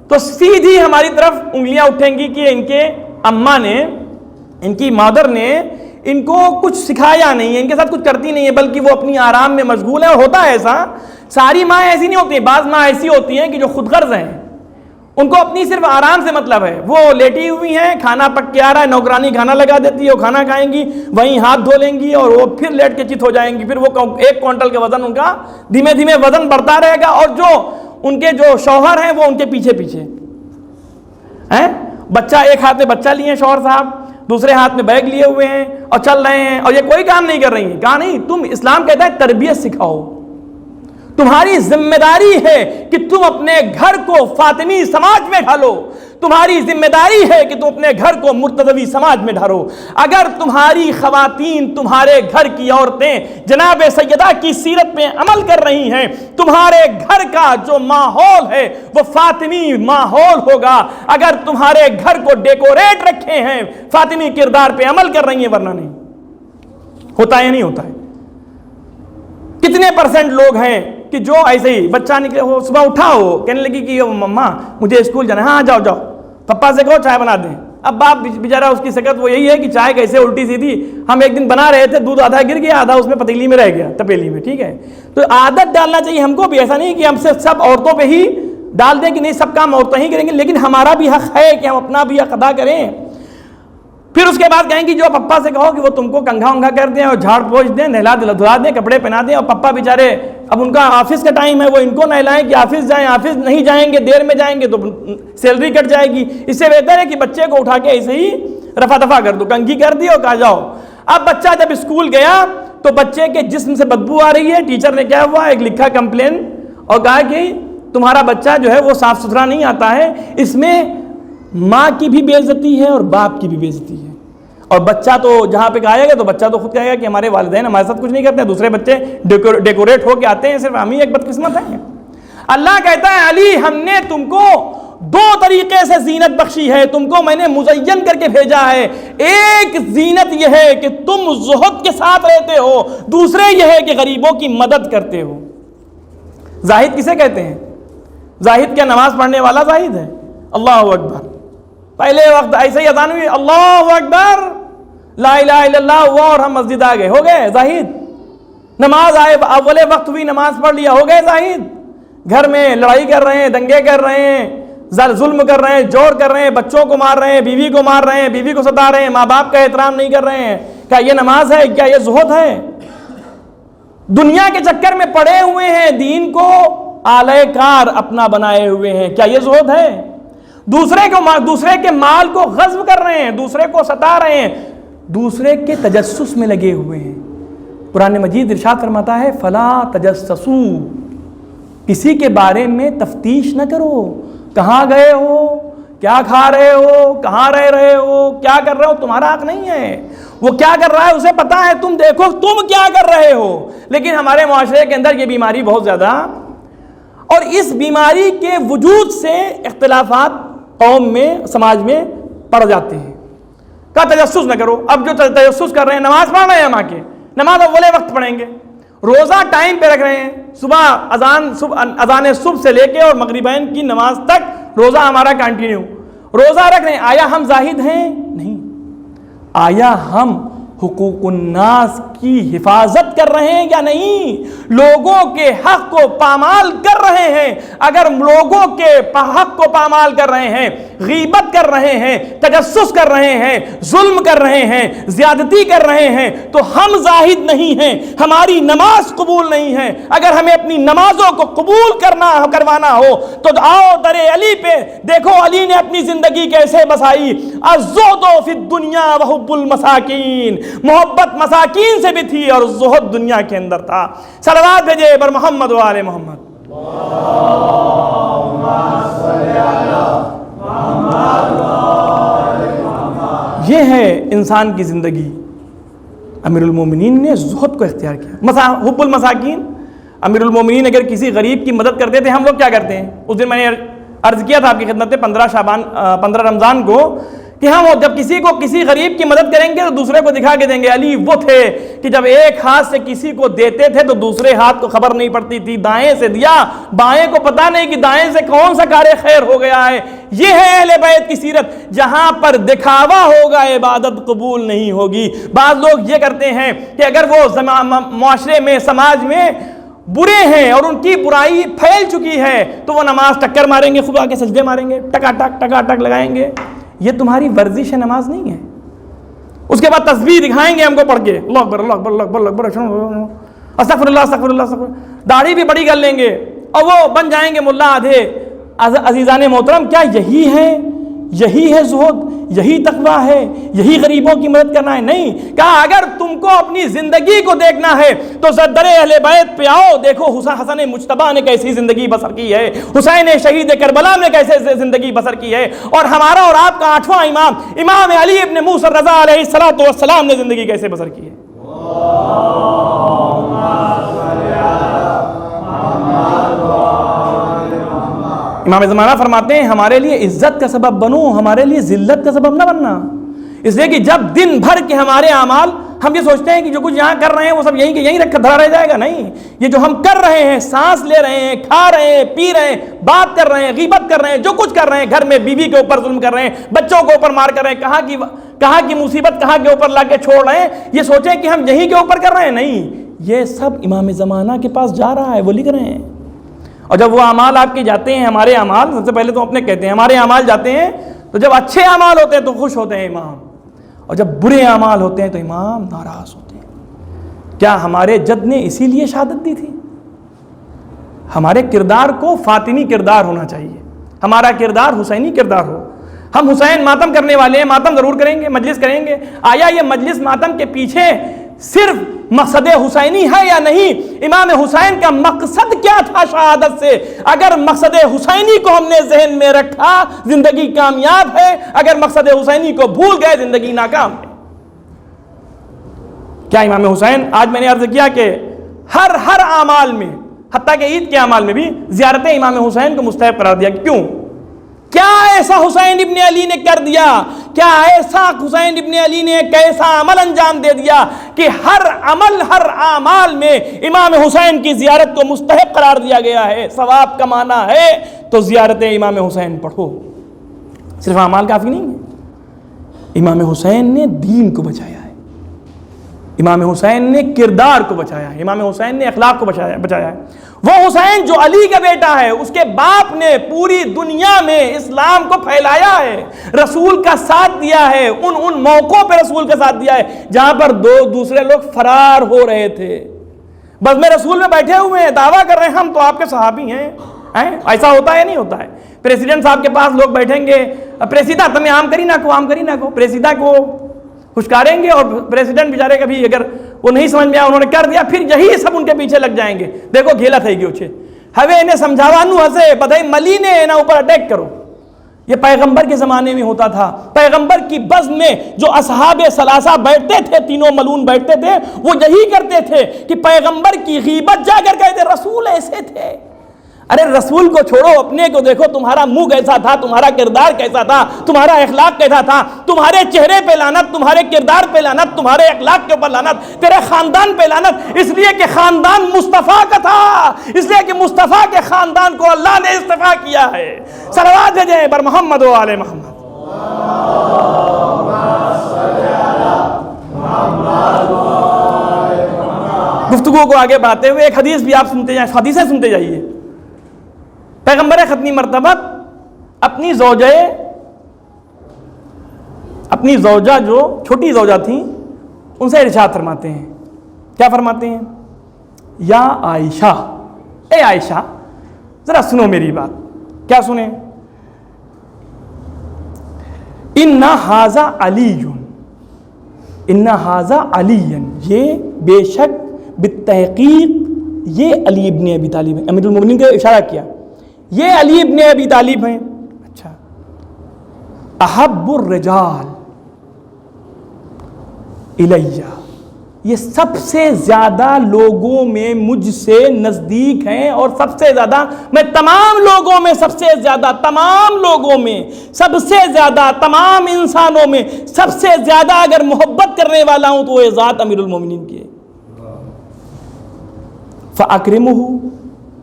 تو سیدھی ہماری طرف انگلیاں اٹھیں گی کہ ان کے اماں نے، ان کی مادر نے ان کو کچھ سکھایا نہیں ہے، ان کے ساتھ کچھ کرتی نہیں ہے، بلکہ وہ اپنی آرام میں مشغول ہے۔ اور ہوتا ہے ایسا، ساری ماں ایسی نہیں ہوتی، بعض ماں ایسی ہوتی ہیں کہ جو خود غرض ہیں، ان کو اپنی صرف آرام سے مطلب ہے، وہ لیٹی ہوئی ہیں، کھانا پک کے آ رہا ہے، نوکرانی کھانا لگا دیتی ہے، وہ کھانا کھائیں گی، وہیں ہاتھ دھو لیں گی اور وہ پھر لیٹ کے چت ہو جائیں گی، پھر وہ 1 کوئنٹل کا وزن ان کا دھیمے دھیمے وزن بڑھتا رہے گا، اور جو ان کے جو شوہر ہیں وہ ان کے پیچھے ہیں۔ بچہ، ایک ہاتھ میں بچہ لیے ہیں شوہر صاحب، دوسرے ہاتھ میں بیگ لیے ہوئے ہیں اور چل رہے ہیں، اور یہ کوئی کام نہیں کر رہی ہیں۔ کہا نہیں، تم، اسلام کہتا ہے تربیت سکھاؤ، تمہاری ذمہ داری ہے کہ تم اپنے گھر کو فاطمی سماج میں ڈھالو، تمہاری ذمہ داری ہے کہ تم اپنے گھر کو مرتضوی سماج میں ڈھالو۔ اگر تمہاری خواتین، تمہارے گھر کی عورتیں جناب سیدہ کی سیرت پہ عمل کر رہی ہیں، تمہارے گھر کا جو ماحول ہے وہ فاطمی ماحول ہوگا۔ اگر تمہارے گھر کو ڈیکوریٹ رکھے ہیں، فاطمی کردار پہ عمل کر رہی ہیں، ورنہ نہیں ہوتا ہے، نہیں ہوتا ہے۔ کتنے % لوگ ہیں کہ جو ایسے ہی بچہ نکلے، وہ صبح اٹھا، ہو کہنے لگی کہ مما مجھے اسکول جانا ہے، ہاں جاؤ پپا سے کہو چائے بنا دیں۔ اب باپ بیچارہ، اس کی سکت وہ یہی ہے کہ چائے کیسے الٹی سیدھی، ہم ایک دن بنا رہے تھے، دودھ آدھا گر گیا، آدھا اس میں پتیلی میں رہ گیا، تپیلی میں، ٹھیک ہے۔ تو عادت ڈالنا چاہیے ہم کو بھی، ایسا نہیں کہ ہم سے سب عورتوں پہ ہی ڈال دیں کہ نہیں سب کام عورتیں ہی کریں گے، لیکن ہمارا بھی حق ہے کہ ہم اپنا بھی حق ادا کریں۔ پھر اس کے بعد کہیں گی جو پپا سے کہو کہ وہ تم کو کنگھا انگھا کر دیں اور جھاڑ پوچھ دیں، نہلا دھلا دیں، کپڑے پہنا دیں، اور پپا بیچارے اب ان کا آفس کا ٹائم ہے، وہ ان کو نہلائیں کہ آفس جائیں، آفس نہیں جائیں گے، دیر میں جائیں گے تو سیلری کٹ جائے گی۔ اس سے بہتر ہے کہ بچے کو اٹھا کے ایسے ہی رفع دفع کر دو، کنگھی کر دی اور کہا جاؤ۔ اب بچہ جب اسکول گیا تو بچے کے جسم سے بدبو آ رہی ہے، ٹیچر نے کیا ہوا، ایک لکھا کمپلین اور کہا کہ تمہارا بچہ جو ہے وہ صاف ستھرا نہیں آتا ہے، اس میں ماں کی بھی بے عزتی ہے اور باپ کی بھی بے عزتی ہے۔ اور بچہ تو جہاں پہ کہا گا تو بچہ تو خود کہے گا کہ ہمارے والدین ہمارے ساتھ کچھ نہیں کرتے ہیں، دوسرے بچے ڈیکوریٹ ہو کے آتے ہیں، صرف ہم ہی ایک بدقسمت ہیں۔ اللہ کہتا ہے علی، ہم نے تم کو 2 طریقے سے زینت بخشی ہے، تم کو میں نے مزین کر کے بھیجا ہے۔ ایک زینت یہ ہے کہ تم زہد کے ساتھ رہتے ہو، دوسرے یہ ہے کہ غریبوں کی مدد کرتے ہو۔ زاہد کسے کہتے ہیں؟ زاہد کیا نماز پڑھنے والا زاہد ہے؟ اللہ اکبر، پہلے وقت ایسے ہی اذان ہوئی، اللہ اکبر، لا الہ الا اللہ ہوا اور ہم مسجد آ گئے، ہو گئے زاہد؟ نماز آئے، اول وقت ہوئی، نماز پڑھ لیا، ہو گئے زاہد؟ گھر میں لڑائی کر رہے ہیں، دنگے کر رہے ہیں، ظلم کر رہے ہیں، جور کر رہے ہیں، بچوں کو مار رہے ہیں، بیوی کو مار رہے ہیں، بیوی کو ستا رہے ہیں، ماں باپ کا احترام نہیں کر رہے ہیں، کیا یہ نماز ہے؟ کیا یہ زہد ہے؟ دنیا کے چکر میں پڑے ہوئے ہیں، دین کو آلہ کار اپنا بنائے ہوئے ہیں، کیا یہ زہد ہے؟ دوسرے کے مال کو غصب کر رہے ہیں، دوسرے کو ستا رہے ہیں، دوسرے کے تجسس میں لگے ہوئے ہیں۔ قرآن مجید ارشاد فرماتا ہے فلا تجسسو، کسی کے بارے میں تفتیش نہ کرو، کہاں گئے ہو، کیا کھا رہے ہو، کہاں رہ رہے ہو، کیا کر رہے ہو، تمہارا حق نہیں ہے۔ وہ کیا کر رہا ہے اسے پتا ہے، تم دیکھو تم کیا کر رہے ہو۔ لیکن ہمارے معاشرے کے اندر یہ بیماری بہت زیادہ اور اس بیماری کے وجود سے اختلافات قوم میں سماج میں پڑ جاتے ہیں. کہا تجسس نہ کرو. اب جو تجسس کر رہے ہیں نماز پڑھ رہے ہیں ہم آ کے, نماز اولے وقت پڑھیں گے, روزہ ٹائم پہ رکھ رہے ہیں, اذان صبح سے لے کے اور مغربین کی نماز تک روزہ ہمارا کنٹینیو, روزہ رکھ رہے ہیں. آیا ہم زاہد ہیں؟ نہیں. آیا ہم حقوق الناس کی حفاظت کر رہے ہیں یا نہیں؟ لوگوں کے حق کو پامال کر رہے ہیں. اگر لوگوں کے حق کو پامال کر رہے ہیں, غیبت کر رہے ہیں, تجسس کر رہے ہیں, ظلم کر رہے ہیں, زیادتی کر رہے ہیں, تو ہم زاہد نہیں ہیں, ہماری نماز قبول نہیں ہے. اگر ہمیں اپنی نمازوں کو قبول کروانا ہو تو آؤ در علی پہ دیکھو علی نے اپنی زندگی کیسے بسائی. الزہد فی الدنیا وحب المساکین, محبت مساکین سے بھی تھی اور زہد دنیا کے اندر تھا. صلوات بھیجے بر محمد و آل محمد. یہ ہے انسان کی زندگی. امیر المومنین نے زہد کو اختیار کیا. حب المساکین, امیر المومنین اگر کسی غریب کی مدد کرتے تھے, ہم لوگ کیا کرتے ہیں؟ اس دن میں نے عرض کیا تھا آپ کی خدمت میں 15 رمضان کو کہ ہم جب کسی غریب کی مدد کریں گے تو دوسرے کو دکھا کے دیں گے. علی وہ تھے کہ جب ایک ہاتھ سے کسی کو دیتے تھے تو دوسرے ہاتھ کو خبر نہیں پڑتی تھی, دائیں سے دیا, بائیں کو پتہ نہیں کہ دائیں سے کون سا کار خیر ہو گیا ہے. یہ ہے اہل بیت کی سیرت. جہاں پر دکھاوا ہوگا عبادت قبول نہیں ہوگی. بعض لوگ یہ کرتے ہیں کہ اگر وہ معاشرے میں, سماج میں برے ہیں اور ان کی برائی پھیل چکی ہے تو وہ نماز ٹکر ماریں گے, خدا کے سجدے ماریں گے, ٹکا ٹک لگائیں گے. یہ تمہاری ورزش ہے, نماز نہیں ہے. اس کے بعد تسبیح دکھائیں گے ہم کو پڑھ کے, اللہ اکبر اللہ اکبر اللہ اکبر اللہ اکبر, استغفر اللہ استغفر اللہ استغفر. داڑھی بھی بڑی کر لیں گے اور وہ بن جائیں گے ملا آدھے. عزیزان محترم, کیا یہی ہے زہد, یہی تقویٰ ہے, یہی غریبوں کی مدد کرنا ہے؟ نہیں. کہا اگر تم کو اپنی زندگی کو دیکھنا ہے تو در اہل بیت پہ آؤ, دیکھو حسن مجتبیٰ نے کیسی زندگی بسر کی ہے, حسین شہید کربلا نے کیسے زندگی بسر کی ہے, اور ہمارا اور آپ کا 8واں امام علی ابن موسیٰ الرضا علیہ السلام نے زندگی کیسے بسر کی ہے. امام زمانہ فرماتے ہیں ہمارے لیے عزت کا سبب بنو, ہمارے لیے ذلت کا سبب نہ بننا. اس لیے کہ جب دن بھر کے ہمارے اعمال, ہم یہ سوچتے ہیں کہ جو کچھ یہاں کر رہے ہیں وہ سب یہیں رکھ دھرا رہ جائے گا. نہیں, یہ جو ہم کر رہے ہیں, سانس لے رہے ہیں, کھا رہے ہیں, پی رہے ہیں, بات کر رہے ہیں, غیبت کر رہے ہیں, جو کچھ کر رہے ہیں, گھر میں بیوی کے اوپر ظلم کر رہے ہیں, بچوں کے اوپر مار کر رہے ہیں, کہاں کی مصیبت کہاں کے اوپر لا کے چھوڑ رہے ہیں, یہ سوچیں کہ ہم یہیں کے اوپر کر رہے ہیں. نہیں, یہ سب امام زمانہ کے پاس جا رہا ہے, وہ لکھ رہے ہیں. اور جب وہ اعمال آپ کے جاتے ہیں, ہمارے اعمال, سب سے پہلے تو اپنے کہتے ہیں ہمارے اعمال جاتے ہیں, تو جب اچھے اعمال ہوتے ہیں تو خوش ہوتے ہیں امام, اور جب برے اعمال ہوتے ہیں تو امام ناراض ہوتے ہیں. کیا ہمارے جد نے اسی لیے شہادت دی تھی؟ ہمارے کردار کو فاطمی کردار ہونا چاہیے, ہمارا کردار حسینی کردار ہو. ہم حسین ماتم کرنے والے ہیں, ماتم ضرور کریں گے, مجلس کریں گے. آیا یہ مجلس ماتم کے پیچھے صرف مقصد حسینی ہے یا نہیں؟ امام حسین کا مقصد کیا تھا شہادت سے؟ اگر مقصد حسینی کو ہم نے ذہن میں رکھا زندگی کامیاب ہے, اگر مقصد حسینی کو بھول گئے زندگی ناکام ہے. کیا امام حسین, آج میں نے عرض کیا کہ ہر اعمال میں, حتیٰ کہ عید کے اعمال میں بھی زیارت امام حسین کو مستحب قرار دیا. کیوں؟ کیا ایسا حسین ابن علی نے کر دیا, کیا ایسا حسین ابن علی نے ایک ایسا عمل انجام دے دیا کہ ہر اعمال میں امام حسین کی زیارت کو مستحب قرار دیا گیا ہے. ثواب کمانا ہے تو زیارت امام حسین پڑھو. صرف اعمال کافی نہیں ہے. امام حسین نے دین کو بچایا ہے, امام حسین نے کردار کو بچایا ہے, امام حسین نے اخلاق کو بچایا ہے. وہ حسین جو علی کا بیٹا ہے, اس کے باپ نے پوری دنیا میں اسلام کو پھیلایا ہے, رسول کا ساتھ دیا ہے, ان موقعوں پہ رسول کا ساتھ دیا ہے جہاں پر دوسرے لوگ فرار ہو رہے تھے. بس میں رسول میں بیٹھے ہوئے ہیں, دعویٰ کر رہے ہیں ہم تو آپ کے صحابی ہیں. ایسا ہوتا ہے نہیں ہوتا ہے؟ پریسیڈنٹ صاحب کے پاس لوگ بیٹھیں گے, پریسیدہ تمہیں عام کری نہ کو, پریسیدہ کو پھشکاریں گے, اور پریسیڈنٹ بیچارے کبھی اگر وہ نہیں سمجھ میں آیا, انہوں نے کر دیا, پھر یہی سب ان کے پیچھے لگ جائیں گے. دیکھو گھیلا تھے گی اچھے ہوے انہیں سمجھاوانو ہسے بدھائی ملی نے انہاں اوپر اٹیک کرو. یہ پیغمبر کے زمانے میں ہوتا تھا. پیغمبر کی بزم میں جو اصحاب ثلاثہ بیٹھتے تھے, تینوں ملون بیٹھتے تھے, وہ یہی کرتے تھے کہ پیغمبر کی غیبت جا کر کہتے رسول ایسے تھے. ارے رسول کو چھوڑو، اپنے کو دیکھو، تمہارا منہ کیسا تھا، تمہارا کردار کیسا تھا، تمہارا اخلاق کیسا تھا. تمہارے چہرے پہ لعنت، تمہارے کردار پہ لعنت، تمہارے اخلاق کے اوپر لعنت، تیرے خاندان پہ لعنت، اس لیے کہ خاندان مصطفیٰ کا تھا، اس لیے کہ مصطفیٰ کے خاندان کو اللہ نے اصطفیٰ کیا ہے. صلوات بھیجیں بر محمد و آل محمد. گفتگو کو آگے بڑھاتے ہوئے ایک حدیث بھی آپ سنتے جائیں، حدیثیں سنتے جائیے. پیغمبر ختمی مرتبت اپنی زوجہ جو چھوٹی زوجہ تھیں ان سے ارشاد فرماتے ہیں. کیا فرماتے ہیں؟ یا عائشہ، اے عائشہ ذرا سنو میری بات. کیا سنیں؟ ان ھذا علی، ان ھذا علی، یہ بے شک بالتحقیق یہ علی ابن ابی طالب ہیں. امیر المومنین کو اشارہ کیا، یہ علی ابن ابی طالب ہیں. اچھا، احب الرجال الیہ، یہ سب سے زیادہ لوگوں میں مجھ سے نزدیک ہیں، اور سب سے زیادہ میں تمام لوگوں میں سب سے زیادہ، تمام لوگوں میں سب سے زیادہ، تمام انسانوں میں سب سے زیادہ اگر محبت کرنے والا ہوں تو وہ ذات امیر المومنین کی ہے.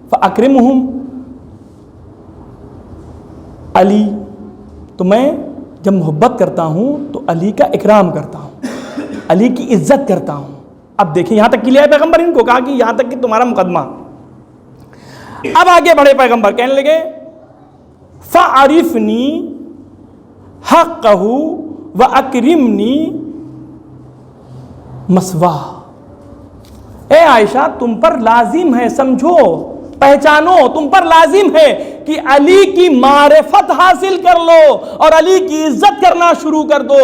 فَأَكْرِمُهُمْ علی، تو میں جب محبت کرتا ہوں تو علی کا اکرام کرتا ہوں، علی کی عزت کرتا ہوں. اب دیکھیں یہاں تک کیا ہے پیغمبر، ان کو کہا کہ یہاں تک کہ تمہارا مقدمہ. اب آگے بڑھے پیغمبر، کہنے لگے فَعَرِفْنِي حَقَّهُ وَأَكْرِمْنِي مَثْوَاهُ. اے عائشہ تم پر لازم ہے، سمجھو، پہچانو، تم پر لازم ہے کہ علی کی معرفت حاصل کر لو اور علی کی عزت کرنا شروع کر دو.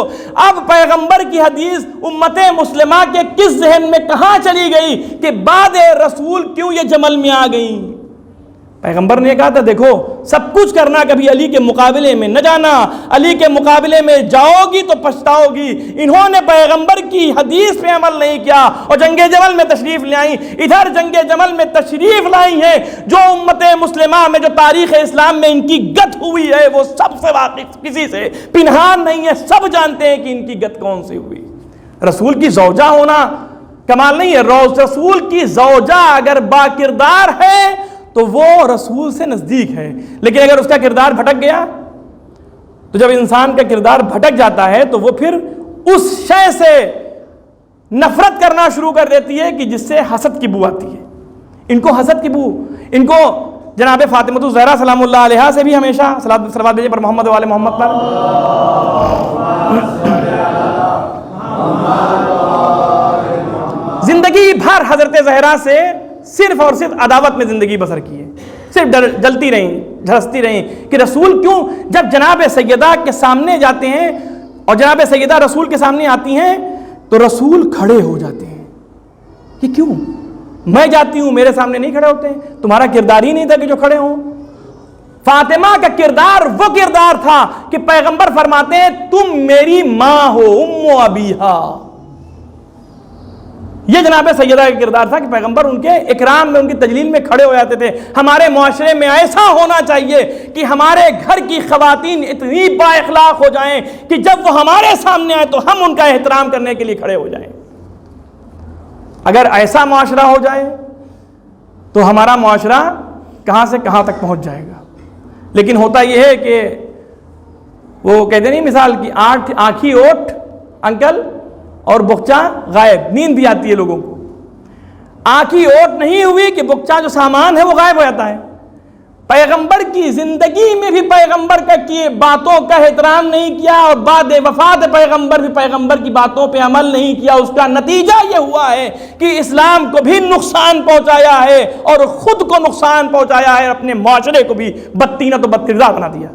اب پیغمبر کی حدیث امت مسلمہ کے کس ذہن میں کہاں چلی گئی کہ بعد رسول کیوں یہ جمل میں آ گئی؟ پیغمبر نے کہا تھا دیکھو سب کچھ کرنا، کبھی علی کے مقابلے میں نہ جانا، علی کے مقابلے میں جاؤ گی تو پچھتاؤ گی. انہوں نے پیغمبر کی حدیث پہ عمل نہیں کیا اور جنگ جمل میں تشریف لے آئیں. ادھر جنگ جمل میں تشریف لائی ہیں جو امت مسلمہ میں جو تاریخ اسلام میں ان کی گت ہوئی ہے وہ سب سے واقف، کسی سے پنہان نہیں ہے، سب جانتے ہیں کہ ان کی گت کون سی ہوئی. رسول کی زوجہ ہونا کمال نہیں ہے، رسول کی زوجہ اگر با کردار ہے تو وہ رسول سے نزدیک ہے، لیکن اگر اس کا کردار بھٹک گیا تو جب انسان کا کردار بھٹک جاتا ہے تو وہ پھر اس شے سے نفرت کرنا شروع کر دیتی ہے کہ جس سے حسد کی بو آتی ہے. ان کو حسد کی بو، ان کو جناب فاطمہ الزہرا سلام اللہ علیہا سے بھی ہمیشہ صلوات بھیجیں پر محمد والے محمد پر. زندگی بھر حضرت زہرا سے صرف اور صرف عداوت میں زندگی بسر کی ہے، صرف جلتی رہیں، جھلستی رہیں کہ رسول کیوں جب جناب سیدہ کے سامنے جاتے ہیں اور جناب سیدہ رسول کے سامنے آتی ہیں تو رسول کھڑے ہو جاتے ہیں. یہ کیوں؟ میں جاتی ہوں میرے سامنے نہیں کھڑے ہوتے ہیں؟ تمہارا کردار ہی نہیں تھا کہ جو کھڑے ہوں. فاطمہ کا کردار وہ کردار تھا کہ پیغمبر فرماتے ہیں تم میری ماں ہو، ام ابیہا. یہ جناب سیدہ کا کردار تھا کہ پیغمبر ان کے اکرام میں، ان کی تجلیل میں کھڑے ہو جاتے تھے. ہمارے معاشرے میں ایسا ہونا چاہیے کہ ہمارے گھر کی خواتین اتنی با اخلاق ہو جائیں کہ جب وہ ہمارے سامنے آئے تو ہم ان کا احترام کرنے کے لیے کھڑے ہو جائیں. اگر ایسا معاشرہ ہو جائے تو ہمارا معاشرہ کہاں سے کہاں تک پہنچ جائے گا. لیکن ہوتا یہ ہے کہ وہ کہتے نہیں مثال کی آنکھی اوٹ انکل اور بخچا غائب. نیند بھی آتی ہے لوگوں کو، آنکھی اوٹ نہیں ہوئی کہ بخچا جو سامان ہے وہ غائب ہو جاتا ہے. پیغمبر کی زندگی میں بھی پیغمبر کا کی باتوں کا احترام نہیں کیا اور بعد وفات پیغمبر بھی پیغمبر کی باتوں پہ عمل نہیں کیا. اس کا نتیجہ یہ ہوا ہے کہ اسلام کو بھی نقصان پہنچایا ہے اور خود کو نقصان پہنچایا ہے، اپنے معاشرے کو بھی بدتینہ تو بدکردار بنا دیا.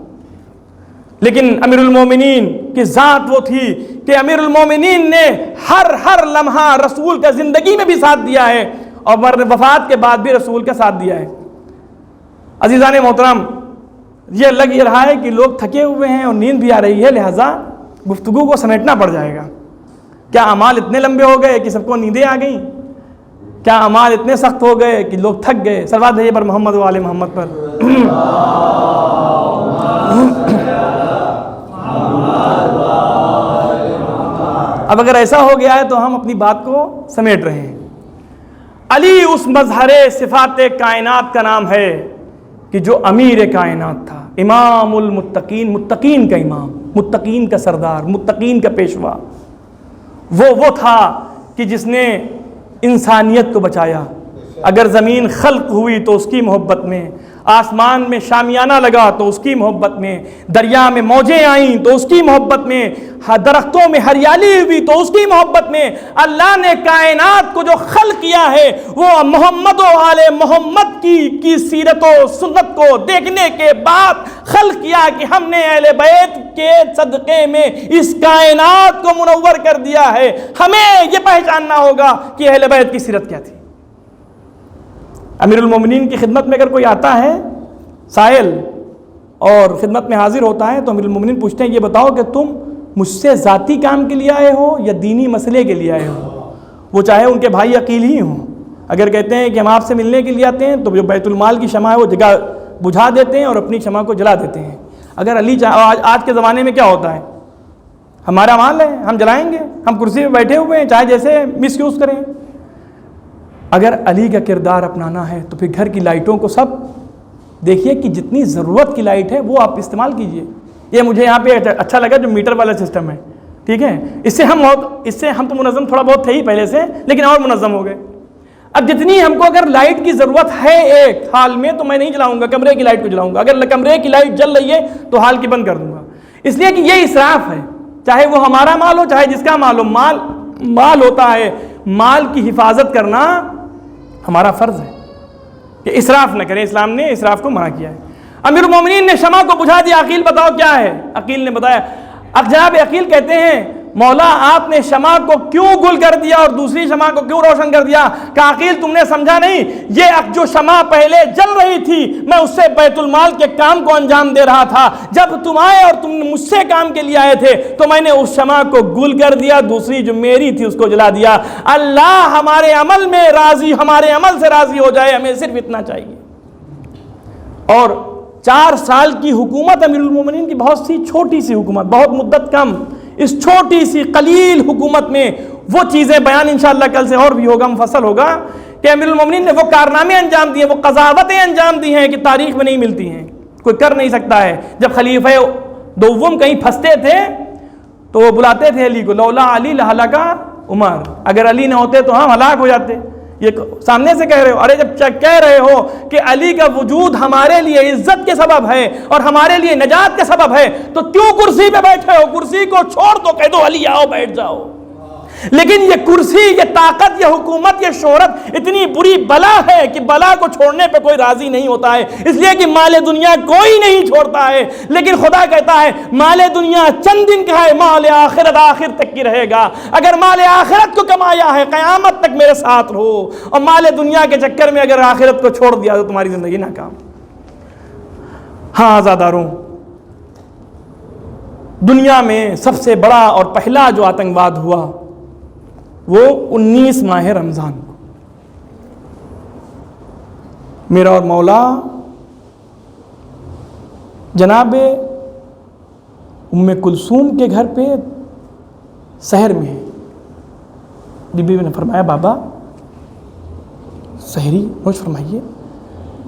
لیکن امیر المومنین کی ذات وہ تھی کہ امیر المومنین نے ہر لمحہ رسول کا زندگی میں بھی ساتھ دیا ہے اور وفات کے بعد بھی رسول کا ساتھ دیا ہے. عزیزان محترم، یہ لگ یہ رہا ہے کہ لوگ تھکے ہوئے ہیں اور نیند بھی آ رہی ہے، لہٰذا گفتگو کو سمیٹنا پڑ جائے گا. کیا اعمال اتنے لمبے ہو گئے کہ سب کو نیندیں آ گئیں؟ کیا اعمال اتنے سخت ہو گئے کہ لوگ تھک گئے؟ صلوات بھیجیے پر محمد و آل محمد پر۔ اب اگر ایسا ہو گیا ہے تو ہم اپنی بات کو سمیٹ رہے ہیں۔ علی اس مظہر صفات کائنات کا نام ہے کہ جو امیر کائنات تھا، امام المتقین، متقین کا امام، متقین کا سردار، متقین کا پیشوا۔ وہ تھا کہ جس نے انسانیت کو بچایا۔ اگر زمین خلق ہوئی تو اس کی محبت میں، آسمان میں شامیانہ لگا تو اس کی محبت میں، دریا میں موجیں آئیں تو اس کی محبت میں، درختوں میں ہریالی ہوئی تو اس کی محبت میں۔ اللہ نے کائنات کو جو خلق کیا ہے وہ محمد و آل محمد کی سیرت و سنت کو دیکھنے کے بعد خلق کیا کہ ہم نے اہل بیت کے صدقے میں اس کائنات کو منور کر دیا ہے۔ ہمیں یہ پہچاننا ہوگا کہ اہل بیت کی سیرت کیا تھی۔ امیر المومنین کی خدمت میں اگر کوئی آتا ہے سائل اور خدمت میں حاضر ہوتا ہے تو امیر المومنین پوچھتے ہیں یہ بتاؤ کہ تم مجھ سے ذاتی کام کے لیے آئے ہو یا دینی مسئلے کے لیے آئے ہو؟ وہ چاہے ان کے بھائی عقیل ہی ہوں، اگر کہتے ہیں کہ ہم آپ سے ملنے کے لیے آتے ہیں تو جو بیت المال کی شمع ہے وہ جگہ بجھا دیتے ہیں اور اپنی شمع کو جلا دیتے ہیں۔ اگر علی آج کے زمانے میں کیا ہوتا ہے، ہمارا مال ہے ہم جلائیں گے، ہم کرسی پہ بیٹھے ہوئے ہیں چاہے جیسے مس یوز کریں۔ اگر علی کا کردار اپنانا ہے تو پھر گھر کی لائٹوں کو سب دیکھیے کہ جتنی ضرورت کی لائٹ ہے وہ آپ استعمال کیجئے۔ یہ مجھے یہاں پہ اچھا لگا جو میٹر والا سسٹم ہے، ٹھیک ہے، اس سے ہم تو منظم تھوڑا بہت تھے ہی پہلے سے، لیکن اور منظم ہو گئے۔ اب جتنی ہم کو اگر لائٹ کی ضرورت ہے ایک حال میں تو میں نہیں جلاؤں گا، کمرے کی لائٹ کو جلاؤں گا۔ اگر کمرے کی لائٹ جل رہی ہے تو حال کی بند کر دوں گا، اس لیے کہ یہ اسراف ہے، چاہے وہ ہمارا مال ہو چاہے جس کا مال ہو۔ مال ہوتا ہے، مال کی حفاظت کرنا ہمارا فرض ہے کہ اسراف نہ کریں۔ اسلام نے اسراف کو منع کیا ہے۔ امیر المومنین نے شمع کو بجھا دیا۔ عقیل بتاؤ کیا ہے؟ عقیل نے بتایا۔ اب جناب عقیل کہتے ہیں مولا آپ نے شمع کو کیوں گل کر دیا اور دوسری شمع کو کیوں روشن کر دیا؟ کہ عقیل تم نے سمجھا نہیں، یہ جو شمع پہلے جل رہی تھی میں اس سے بیت المال کے کام کو انجام دے رہا تھا، جب تم آئے اور تم مجھ سے کام کے لیے آئے تھے تو میں نے اس شمع کو گل کر دیا، دوسری جو میری تھی اس کو جلا دیا۔ اللہ ہمارے عمل میں راضی، ہمارے عمل سے راضی ہو جائے، ہمیں صرف اتنا چاہیے۔ اور 4 سال کی حکومت امیر المومنین کی بہت سی چھوٹی سی حکومت، بہت مدت کم، اس چھوٹی سی قلیل حکومت میں وہ چیزیں بیان انشاءاللہ کل سے اور بھی ہوگا، مفصل ہوگا کہ امیر المومنین نے وہ کارنامے انجام دیے، وہ قضاوتیں انجام دی ہیں کہ تاریخ میں نہیں ملتی ہیں، کوئی کر نہیں سکتا ہے۔ جب خلیفہ دوم کہیں پھنستے تھے تو وہ بلاتے تھے علی کو، لولا علی لہلک عمر، اگر علی نہ ہوتے تو ہم ہلاک ہو جاتے۔ یہ سامنے سے کہہ رہے ہو، ارے جب کہہ رہے ہو کہ علی کا وجود ہمارے لیے عزت کے سبب ہے اور ہمارے لیے نجات کے سبب ہے تو کیوں کرسی پہ بیٹھے ہو؟ کرسی کو چھوڑ دو، کہہ دو علی آؤ بیٹھ جاؤ۔ لیکن یہ کرسی، یہ طاقت، یہ حکومت، یہ شہرت اتنی بری بلا ہے کہ بلا کو چھوڑنے پہ کوئی راضی نہیں ہوتا ہے، اس لیے کہ مال دنیا کوئی نہیں چھوڑتا ہے، لیکن خدا کہتا ہے مال دنیا چند دن کا ہے، مال آخرت آخر تک کی رہے گا۔ اگر مال آخرت کو کمایا ہے قیامت تک میرے ساتھ رہو، اور مال دنیا کے چکر میں اگر آخرت کو چھوڑ دیا تو تمہاری زندگی ناکام۔ ہاں عزاداروں، دنیا میں سب سے بڑا اور پہلا جو آتنکواد ہوا وہ 19 ماہ رمضان کو میرا اور مولا جناب ام کلثوم کے گھر پہ سحر میں ہے۔ بی بی نے فرمایا بابا سحری نوش فرمائیے،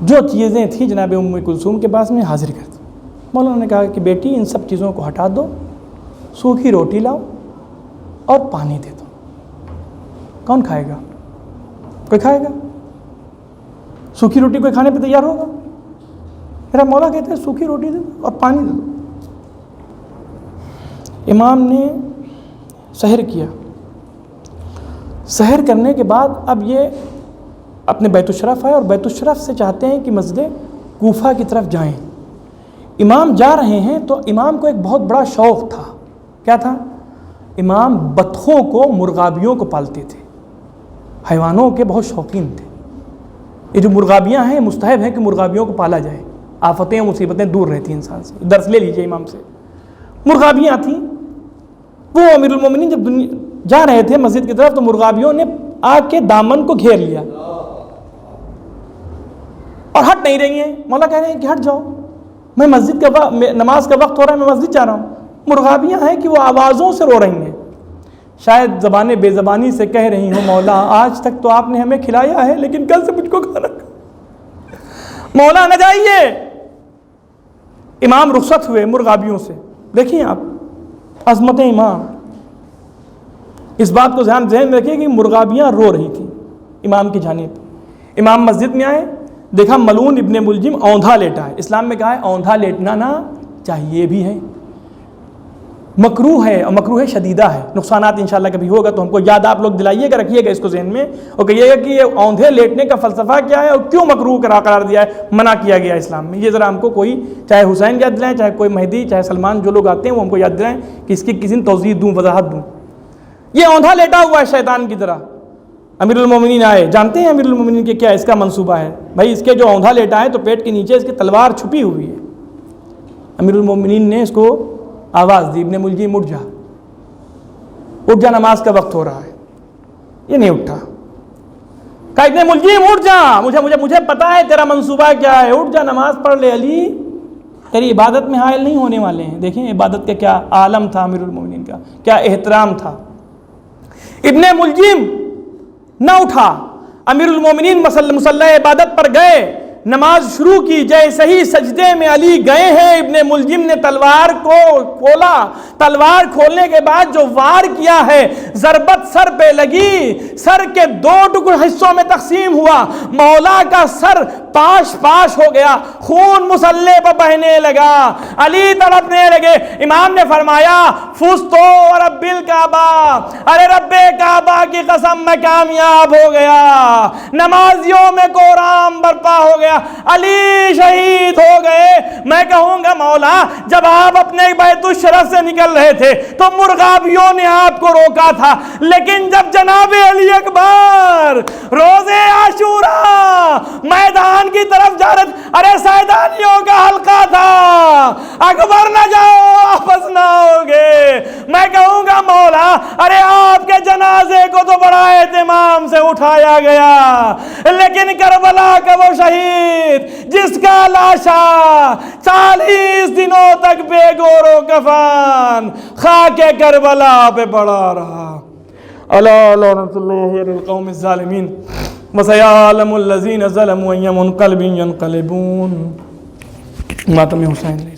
جو چیزیں تھیں جناب ام کلثوم کے پاس میں حاضر کر دی۔ مولانا نے کہا کہ بیٹی ان سب چیزوں کو ہٹا دو، سوکھی روٹی لاؤ اور پانی دے دو۔ کون کھائے گا؟ کوئی کھائے گا؟ سوکھی روٹی کوئی کھانے پہ تیار ہوگا؟ میرا مولا کہتے ہیں سوکھی روٹی دے دو اور پانی دے دو۔ امام نے سحر کیا، سحر کرنے کے بعد اب یہ اپنے بیت الشرف آئے اور بیت الشرف سے چاہتے ہیں کہ مسجد کوفہ کی طرف جائیں۔ امام جا رہے ہیں تو امام کو ایک بہت بڑا شوق تھا۔ کیا تھا؟ امام بطخوں کو، مرغابیوں کو پالتے تھے، حیوانوں کے بہت شوقین تھے۔ یہ جو مرغابیاں ہیں مستحب ہیں کہ مرغابیوں کو پالا جائے، آفتیں مصیبتیں دور رہتی ہیں انسان سے۔ درس لے لیجئے امام سے۔ مرغابیاں تھیں، وہ امیر المومنین جب جا رہے تھے مسجد کی طرف تو مرغابیوں نے آگ کے دامن کو گھیر لیا اور ہٹ نہیں رہی ہیں. مولا کہہ رہے ہیں کہ ہٹ جاؤ, میں مسجد کا نماز کا وقت ہو رہا ہے, میں مسجد جا رہا ہوں. مرغابیاں ہیں کہ وہ آوازوں سے رو رہی ہیں, شاید زبان بے زبانی سے کہہ رہی ہوں مولا آج تک تو آپ نے ہمیں کھلایا ہے لیکن کل سے مجھ کو کھانا, مولا نہ جائیے. امام رخصت ہوئے مرغابیوں سے. دیکھیں آپ عظمت امام, اس بات کو ذہن میں رکھیے کہ مرغابیاں رو رہی تھیں امام کی جانب. امام مسجد میں آئے, دیکھا ملعون ابن ملجم اوندھا لیٹا ہے. اسلام میں کہا ہے اوندھا لیٹنا نہ چاہیے بھی ہے, مکروہ ہے, اور مکروہ شدیدہ ہے. نقصانات انشاءاللہ کبھی ہوگا تو ہم کو یاد آپ لوگ دلائیے گا, رکھیے گا اس کو ذہن میں, اور کہیے گا کہ یہ اوندھے لیٹنے کا فلسفہ کیا ہے اور کیوں مکروہ قرار دیا ہے, منع کیا گیا اسلام میں. یہ ذرا ہم کو کوئی چاہے حسین یاد دلائیں, چاہے کوئی مہدی, چاہے سلمان, جو لوگ آتے ہیں وہ ہم کو یاد دلائیں کہ اس کی کسی توضیح دوں, وضاحت دوں. یہ اوندھا لیٹا ہوا ہے شیطان کی طرح. امیر المومنین آئے. جانتے ہیں امیر المومنین کے کیا اس کا منصوبہ ہے؟ بھائی اس کے جو اوندھا لیٹا ہے تو پیٹ کے نیچے اس کی تلوار چھپی ہوئی ہے. امیر المومنین نے اس کو آواز دی, ابن ملجم اٹھ جا, اٹھ جا, نماز کا وقت ہو رہا ہے. یہ نہیں اٹھا. کہا ابن ملجم اٹھ جا, مجھے پتا ہے تیرا منصوبہ کیا ہے, اٹھ جا, نماز پڑھ لے. علی تیری عبادت میں حائل نہیں ہونے والے ہیں. دیکھیں عبادت کا کیا عالم تھا امیر المومنین کا, کیا احترام تھا. ابن ملجم نہ اٹھا. امیر المومنین مصلی عبادت پر گئے, نماز شروع کی. جیسے ہی سجدے میں علی گئے ہیں, ابن ملجم نے تلوار کو کھولا. تلوار کھولنے کے بعد جو وار کیا ہے, ضربت سر پہ لگی, سر کے 2 ٹکڑے حصوں میں تقسیم ہوا. مولا کا سر پاش ہو گیا, خون مصلی پر بہنے لگا. علی تڑپنے لگے. امام نے فرمایا فزتو رب الکعبہ, ارے رب کعبہ کی قسم میں کامیاب ہو گیا, نمازیوں میں کوہرام برپا ہو گیا, علی شہید ہو گئے. میں کہوں گا مولا جب آپ اپنے بیت الشرف سے نکل رہے تھے تو مرغابیوں نے آپ کو روکا تھا, لیکن جب جناب علی اکبر روزے عاشورہ میدان کی طرف جا رہے, ارے سیدانیوں کا حلقہ تھا, اکبر نہ جاؤ واپس نہ ہوگے. میں کہوں گا مولا ارے آپ کے جنازے کو تو بڑا اہتمام سے اٹھایا گیا, لیکن کربلا کا وہ شہید جس کا لاشا 40 دنوں تک بے گور و کفن خاک کربلا پہ پڑا رہا. الا لعنت اللہ علی القوم الظالمین وسيعلم الذين ظلموا أي منقلب ينقلبون. ماتم حسین.